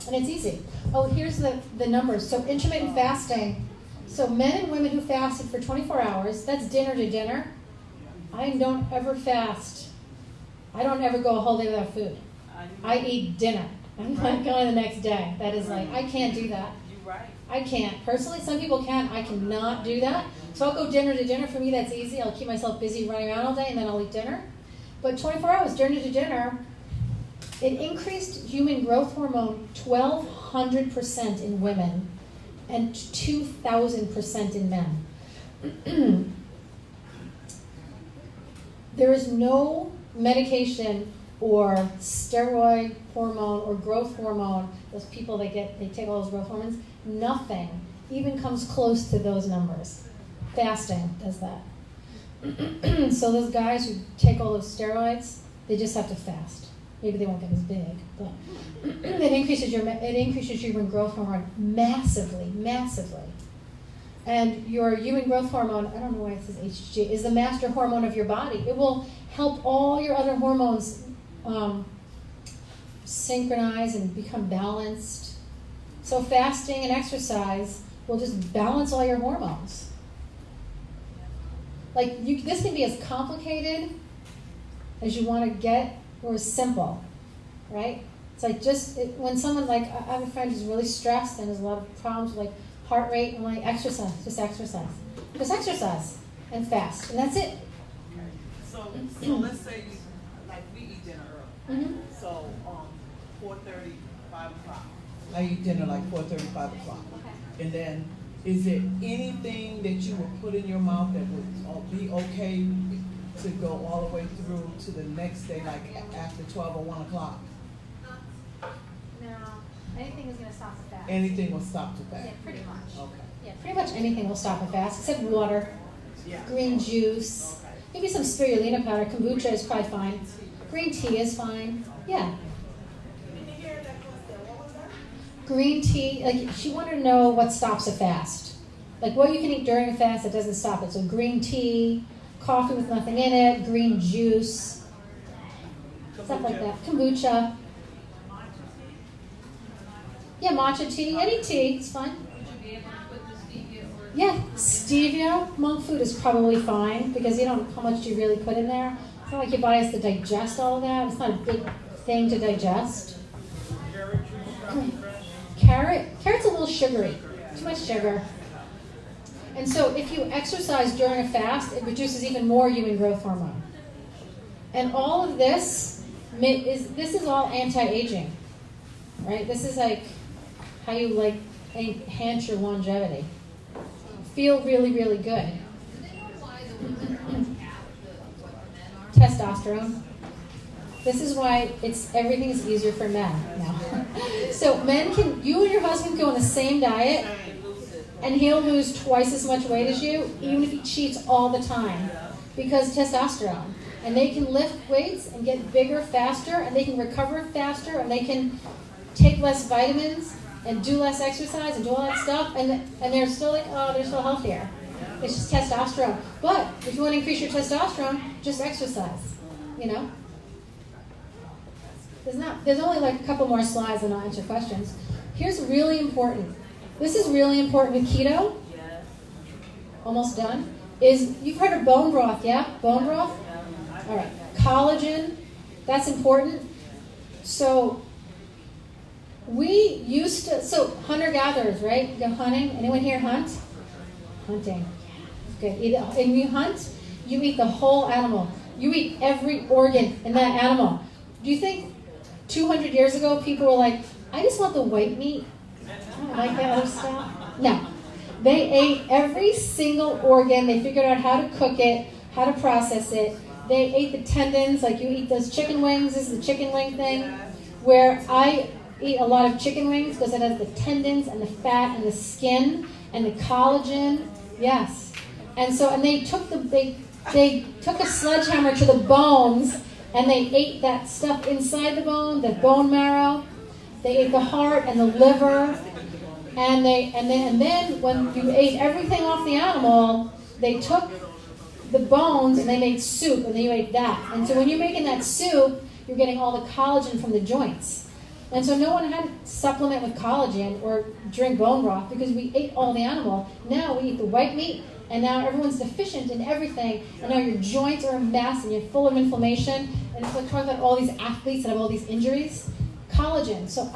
And it's easy. Oh, here's the numbers. So intermittent fasting. So men and women who fasted for 24 hours, that's dinner to dinner. I don't ever fast. I don't ever go a whole day without food. I eat dinner. I'm not going the next day. That is like, I can't do that. You're right. I can't. Personally, some people can. I cannot do that. So I'll go dinner to dinner. For me, that's easy. I'll keep myself busy running around all day, and then I'll eat dinner. But 24 hours, dinner to dinner, it increased human growth hormone 1,200% in women and 2,000% in men. There is no medication or steroid hormone or growth hormone, those people they take all those growth hormones, nothing even comes close to those numbers. Fasting does that. So those guys who take all those steroids, they just have to fast. Maybe they won't get as big, but it increases your human growth hormone massively. And your human growth hormone, I don't know why it says HG, is the master hormone of your body. It will help all your other hormones synchronize and become balanced. So fasting and exercise will just balance all your hormones. Like this can be as complicated as you want to get, or as simple, right? It's like when someone I have a friend who's really stressed and has a lot of problems with heart rate, and exercise, just exercise and fast, and that's it. So let's say we eat dinner early. Mm-hmm. So 4:30, 5 o'clock. I eat dinner like 4:30, 5 o'clock. And then, is there anything that you would put in your mouth that would be okay to go all the way through to the next day, like after 12 or 1 o'clock? No, anything is going to stop the fast. Anything will stop the fast? Yeah, pretty much. Okay. Yeah, pretty much anything will stop a fast, except water, Yeah. green juice, maybe some spirulina powder. Kombucha is probably fine. Green tea is fine. Yeah. Didn't hear that question. What was that? Green tea, she wanted to know what stops a fast. Like what you can eat during a fast that doesn't stop it. So green tea, coffee with nothing in it, green juice, stuff like that. Kombucha. Yeah, matcha tea, any tea, it's fine. Would you be able to put the stevia or? Yeah, stevia, monk food is probably fine because you don't know how much you really put in there. It's not like your body has to digest all of that. It's not a big thing to digest. Carrot juice, stop fresh. Carrot's a little sugary, too much sugar. And so if you exercise during a fast, it reduces even more human growth hormone. And all of this is all anti-aging, right? This is how you enhance your longevity. Feel really, really good. Do they know why the women are half what the men are? Testosterone. This is why everything is easier for men now. So you and your husband go on the same diet, and he'll lose twice as much weight as you, even if he cheats all the time, because testosterone. And they can lift weights and get bigger faster, and they can recover faster, and they can take less vitamins and do less exercise and do all that stuff, and they're still they're still healthier. It's just testosterone. But if you want to increase your testosterone, just exercise. There's only a couple more slides and I'll answer questions. Here's really important. This is really important with keto. Yes. Almost done. You've heard of bone broth, yeah? Bone broth? All right. Collagen, that's important. So hunter-gatherers, right? You go hunting. Anyone here hunt? Hunting. Good. And you hunt, You eat the whole animal. You eat every organ in that animal. Do you think 200 years ago people were like, I just want the white meat? I don't like that other stuff. No. They ate every single organ. They figured out how to cook it, how to process it. They ate the tendons, like you eat those chicken wings. This is the chicken wing thing, where I eat a lot of chicken wings because it has the tendons and the fat and the skin and the collagen. Yes. And they took they took a sledgehammer to the bones and they ate that stuff inside the bone, the bone marrow. They ate the heart and the liver. And then when you ate everything off the animal, they took the bones and they made soup, and then you ate that. And so when you're making that soup, you're getting all the collagen from the joints. And so no one had to supplement with collagen or drink bone broth because we ate all the animal. Now we eat the white meat, and now everyone's deficient in everything. And now your joints are a mess, and you're full of inflammation. And it's like talking about all these athletes that have all these injuries. Collagen. So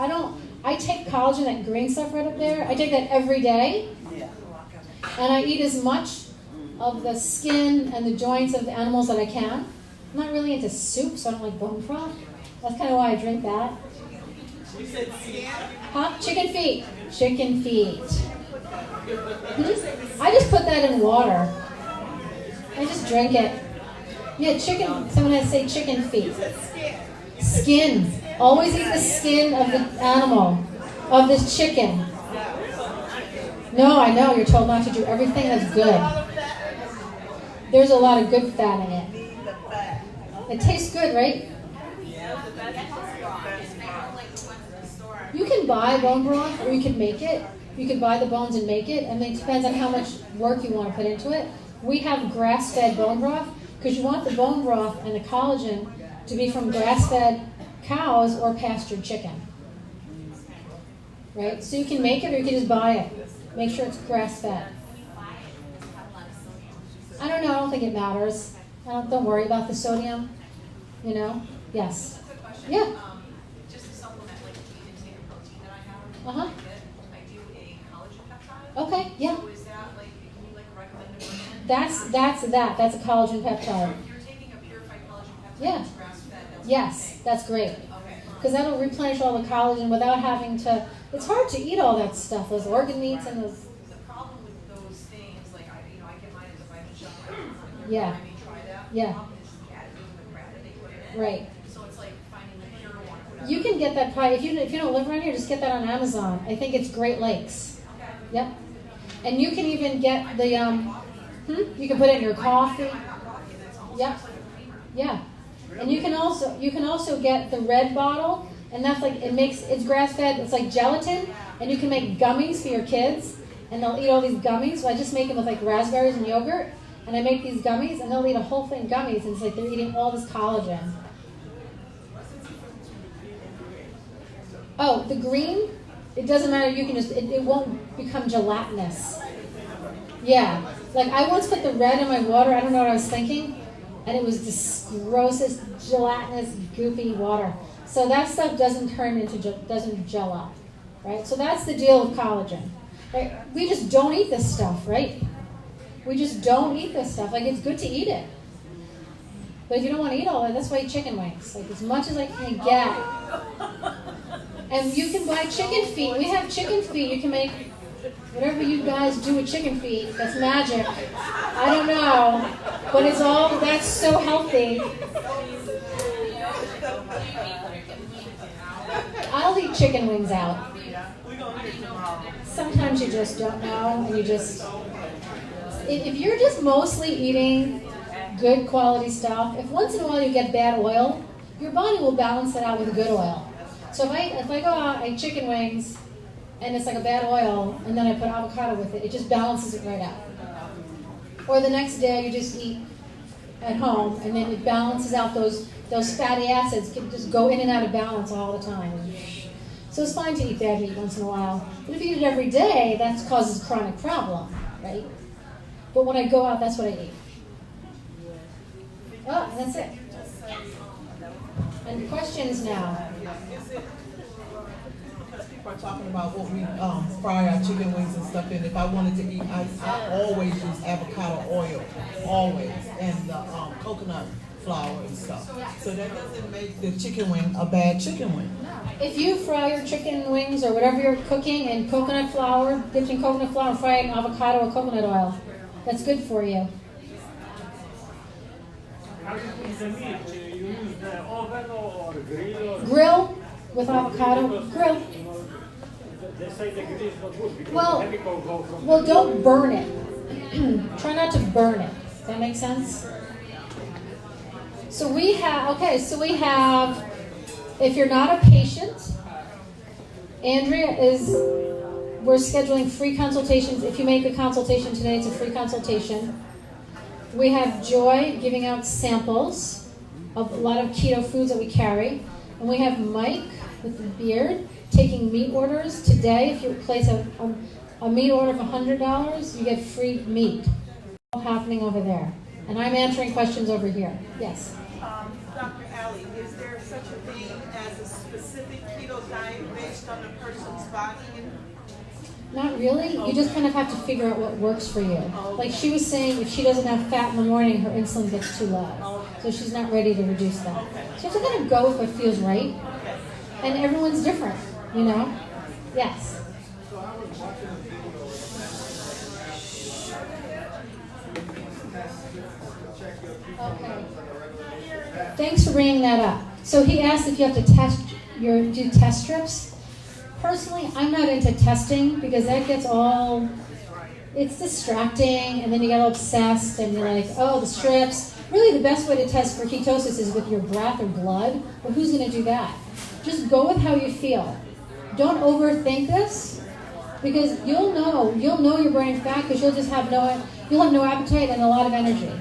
I take collagen, that green stuff right up there. I take that every day. And I eat as much of the skin and the joints of the animals that I can. I'm not really into soup, so I don't like bone broth. That's kind of why I drink that. You said skin? Huh? Chicken feet. Chicken feet. I just put that in water. I just drink it. Yeah, chicken. Someone has to say chicken feet. Skin. Always eat the skin of the animal, of this chicken. No, I know, you're told not to do everything that's good. There's a lot of good fat in it. It tastes good, right? You can buy bone broth, or you can make it. You can buy the bones and make it, and it depends on how much work you want to put into it. We have grass-fed bone broth, because you want the bone broth and the collagen to be from grass-fed cows or pastured chicken. Right? So you can make it, or you can just buy it. Make sure it's grass-fed. I don't know. I don't think it matters. Don't worry about the sodium. You know? Yes. Quick question. Yeah. Just to supplement like the intake of protein that I have, Uh-huh. I do a collagen peptide. Okay. Yeah. So is that like, can you like recommend a brand? That's a collagen peptide. If you're taking a purified collagen peptide Yeah. that's grass-fed, that's Yes, that's great. okay. Because that'll replenish all the collagen without having to. It's hard to eat all that stuff, those organ meats and those. The problem with those things, like I get mine as a vitamin shot. Yeah. I may try that. Yeah. The problem is the additives and the crap that they put in it. Right. So it's like finding the pure one or whatever. You can get that pie if you don't live around here. Just get that on Amazon. I think it's Great Lakes. Yep. And you can even get the you can put it in your coffee. Yep. Yeah. And you can also get the red bottle, and that's like it's grass fed. It's like gelatin, and you can make gummies for your kids, and they'll eat all these gummies. So I just make them with like raspberries and yogurt, and I make these gummies, and they'll eat a whole thing gummies, and it's like they're eating all this collagen. Oh, the green, it doesn't matter. You can just it won't become gelatinous. Yeah, like I once put the red in my water. I don't know what I was thinking. And it was the grossest, gelatinous, goopy water. So that stuff doesn't doesn't gel up, right? So that's the deal with collagen. Right? We just don't eat this stuff, right? We just don't eat this stuff. Like, it's good to eat it. But if you don't want to eat all that, that's why I eat chicken wings. Like, as much as I can get. And you can buy chicken feet. We have chicken feet. You can make whatever you guys do with chicken feet. That's magic. I don't know. But that's so healthy. I'll eat chicken wings out. Sometimes you just don't know, and if you're just mostly eating good quality stuff, if once in a while you get bad oil, your body will balance it out with good oil. So if I go out and eat chicken wings, and it's like a bad oil, and then I put avocado with it, it just balances it right out. Or the next day you just eat at home, and then it balances out those fatty acids can just go in and out of balance all the time. So it's fine to eat bad meat once in a while. But if you eat it every day, that causes a chronic problem, right? But when I go out, that's what I eat. Oh, that's it. And questions now. people are talking about what we fry our chicken wings and stuff in. If I wanted to eat, I always use avocado oil, always, and the coconut flour and stuff. So that doesn't make the chicken wing a bad chicken wing. If you fry your chicken wings or whatever you're cooking in coconut flour, dipped in coconut flour and fry it in avocado or coconut oil, that's good for you. How do you cook the meat? You use the oven or grill? Or Grill with avocado, grill. You know, they say the grill is not good because Well- the chemical go from Well, don't burn it. Try not to burn it. Does that make sense? So we have, if you're not a patient, we're scheduling free consultations. If you make a consultation today, it's a free consultation. We have Joy giving out samples of a lot of keto foods that we carry. And we have Mike with the beard taking meat orders. Today, if you place a meat order of $100, you get free meat. All happening over there. And I'm answering questions over here. Yes? Dr. Allie, is there such a thing as a specific keto diet based on a person's body? Not really. You just kind of have to figure out what works for you. Like she was saying, if she doesn't have fat in the morning, her insulin gets too low. So she's not ready to reduce that. So you have to kind of go with what feels right. And everyone's different, you know? Yes. Okay. Thanks for bringing that up. So he asked if you have to do test strips. Personally, I'm not into testing because that gets it's distracting, and then you get all obsessed, and you're like, oh, the strips. Really, the best way to test for ketosis is with your breath or blood, but who's going to do that? Just go with how you feel. Don't overthink this, because you'll know your brain fat because you'll have no appetite and a lot of energy,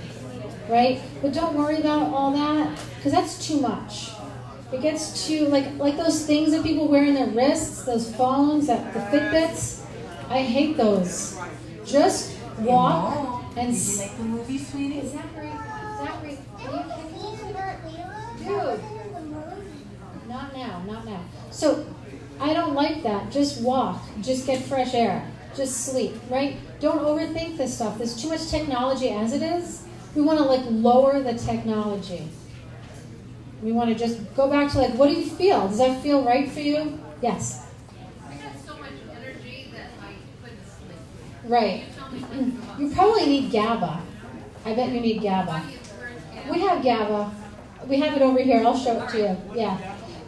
right? But don't worry about all that because that's too much. It gets too like those things that people wear in their wrists, those phones, the Fitbits. I hate those. Just walk and. Did you like the movie, sweetie? Zachary, are you kidding? Dude, not now. So I don't like that. Just walk. Just get fresh air. Just sleep, right? Don't overthink this stuff. There's too much technology as it is. We want to lower the technology. We want to just go back to what do you feel? Does that feel right for you? Yes. I had so much energy that I couldn't sleep. Right. You probably need GABA. I bet you need GABA. We have GABA. We have it over here. I'll show it to you. Yeah.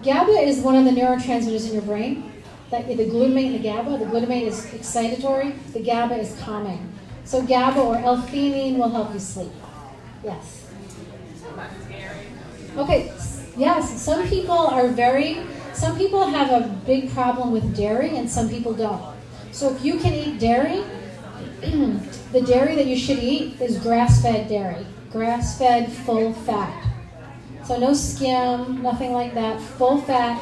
GABA is one of the neurotransmitters in your brain. The glutamate and the GABA. The glutamate is excitatory. The GABA is calming. So GABA or L-theanine will help you sleep. Yes. Okay, yes, some people have a big problem with dairy and some people don't. So if you can eat dairy, the dairy that you should eat is grass-fed dairy. Grass-fed, full fat. So no skim, nothing like that, full fat.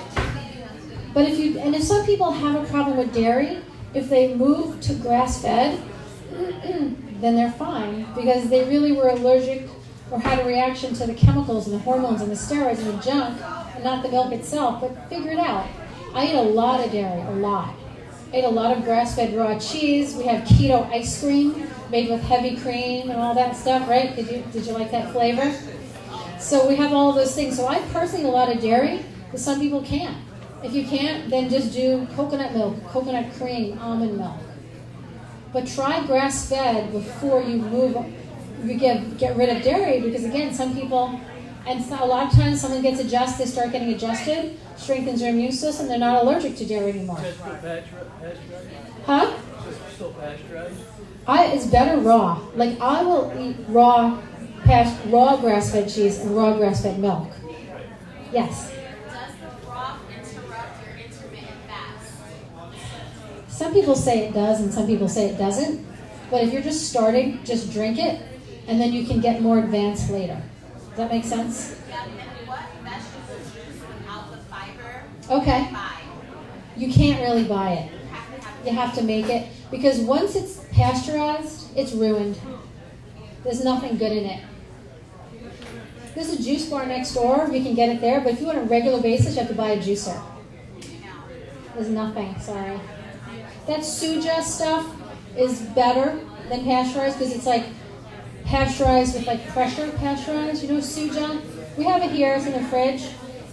But if some people have a problem with dairy, if they move to grass-fed, then they're fine because they really were allergic or had a reaction to the chemicals and the hormones and the steroids and the junk, and not the milk itself, but figure it out. I eat a lot of dairy, a lot. I ate a lot of grass-fed raw cheese. We have keto ice cream made with heavy cream and all that stuff, right? Did you like that flavor? So we have all of those things. So I personally eat a lot of dairy, but some people can't. If you can't, then just do coconut milk, coconut cream, almond milk. But try grass-fed before you get rid of dairy, because again, some people, and a lot of times someone gets adjusted, they start getting adjusted, strengthens their immune system, they're not allergic to dairy anymore. Huh? Still pasteurized? It's better raw. I will eat raw grass-fed cheese and raw grass-fed milk. Yes. Does the broth interrupt your intermittent fast? Some people say it does and some people say it doesn't. But if you're just starting, just drink it and then you can get more advanced later. Does that make sense? Yeah, and what vegetable juice without the fiber Okay. can I buy? You can't really buy it. You have to make it. Because once it's pasteurized, it's ruined. There's nothing good in it. There's a juice bar next door. You can get it there. But if you want a regular basis, you have to buy a juicer. is nothing, sorry. That suja stuff is better than pasteurized because it's like pasteurized with like pressure pasteurized. You know suja? We have it here, it's in the fridge.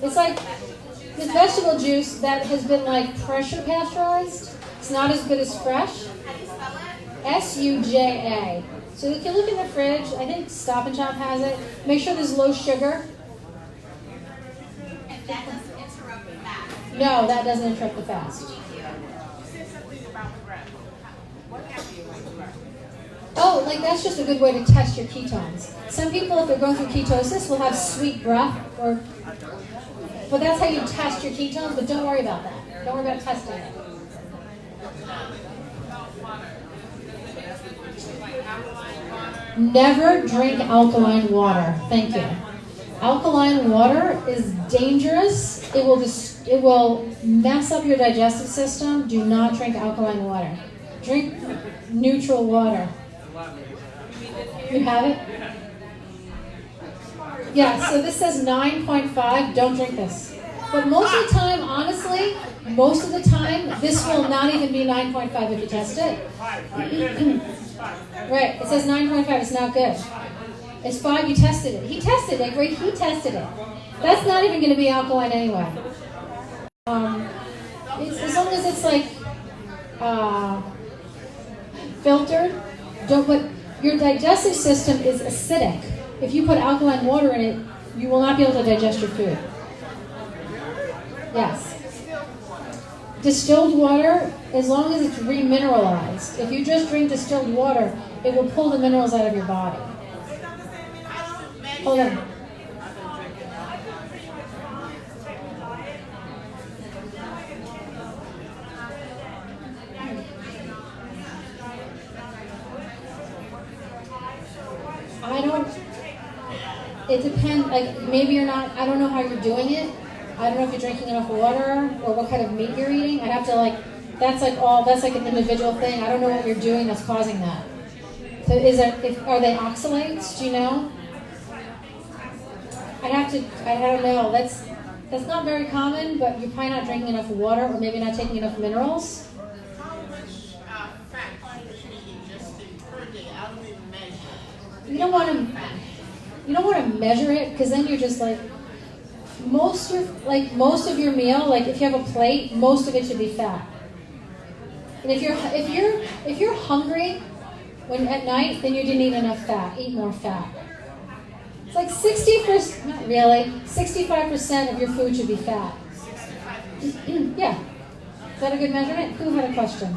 It's like this vegetable juice that has been like pressure pasteurized. It's not as good as fresh. Suja. So if you look in the fridge, I think Stop and Shop has it. Make sure there's low sugar. And that doesn't interrupt the fast. No, that doesn't interrupt the fast. You said something about breath. What happened with breath? Oh, like that's just a good way to test your ketones. Some people, if they're going through ketosis, will have sweet breath, but that's how you test your ketones. But don't worry about that. Don't worry about testing it. Never drink alkaline water. Thank you. Alkaline water is dangerous. It will mess up your digestive system. Do not drink alkaline water. Drink neutral water. You have it? Yeah, so this says 9.5. Don't drink this. But most of the time, honestly, most of the time, this will not even be 9.5 if you test it. Right, it says 9.5. It's not good. It's 5. You tested it. He tested it. Right? He tested it. That's not even going to be alkaline anyway. As long as it's like filtered. But your digestive system is acidic. If you put alkaline water in it, you will not be able to digest your food. Yes. Distilled water, as long as it's remineralized. If you just drink distilled water, it will pull the minerals out of your body. Hold on. It depends, like maybe you're not, I don't know how you're doing it. I don't know if you're drinking enough water or what kind of meat you're eating. I have to that's like an individual thing. I don't know what you're doing that's causing that. So are they oxalates? Do you know? I don't know. That's not very common, but you're probably not drinking enough water or maybe not taking enough minerals. How much fat should you ingest per day? I don't even measure. You don't want to measure it because then you're just like most of your meal, like if you have a plate, most of it should be fat. And if you're hungry at night, then you didn't eat enough fat. Eat more fat. It's like 60%, not really, 65% of your food should be fat. Yeah. Is that a good measurement? Who had a question?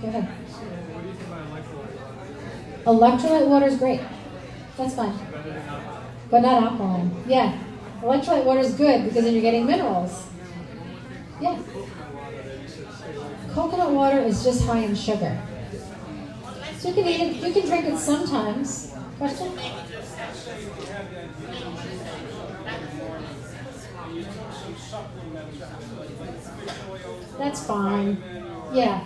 Go ahead. Electrolyte water is great. That's fine. But not alkaline. Yeah. Electrolyte water is good because then you're getting minerals. Yeah. Coconut water is just high in sugar. So you can eat it, you can drink it sometimes. Question? That's fine. Yeah.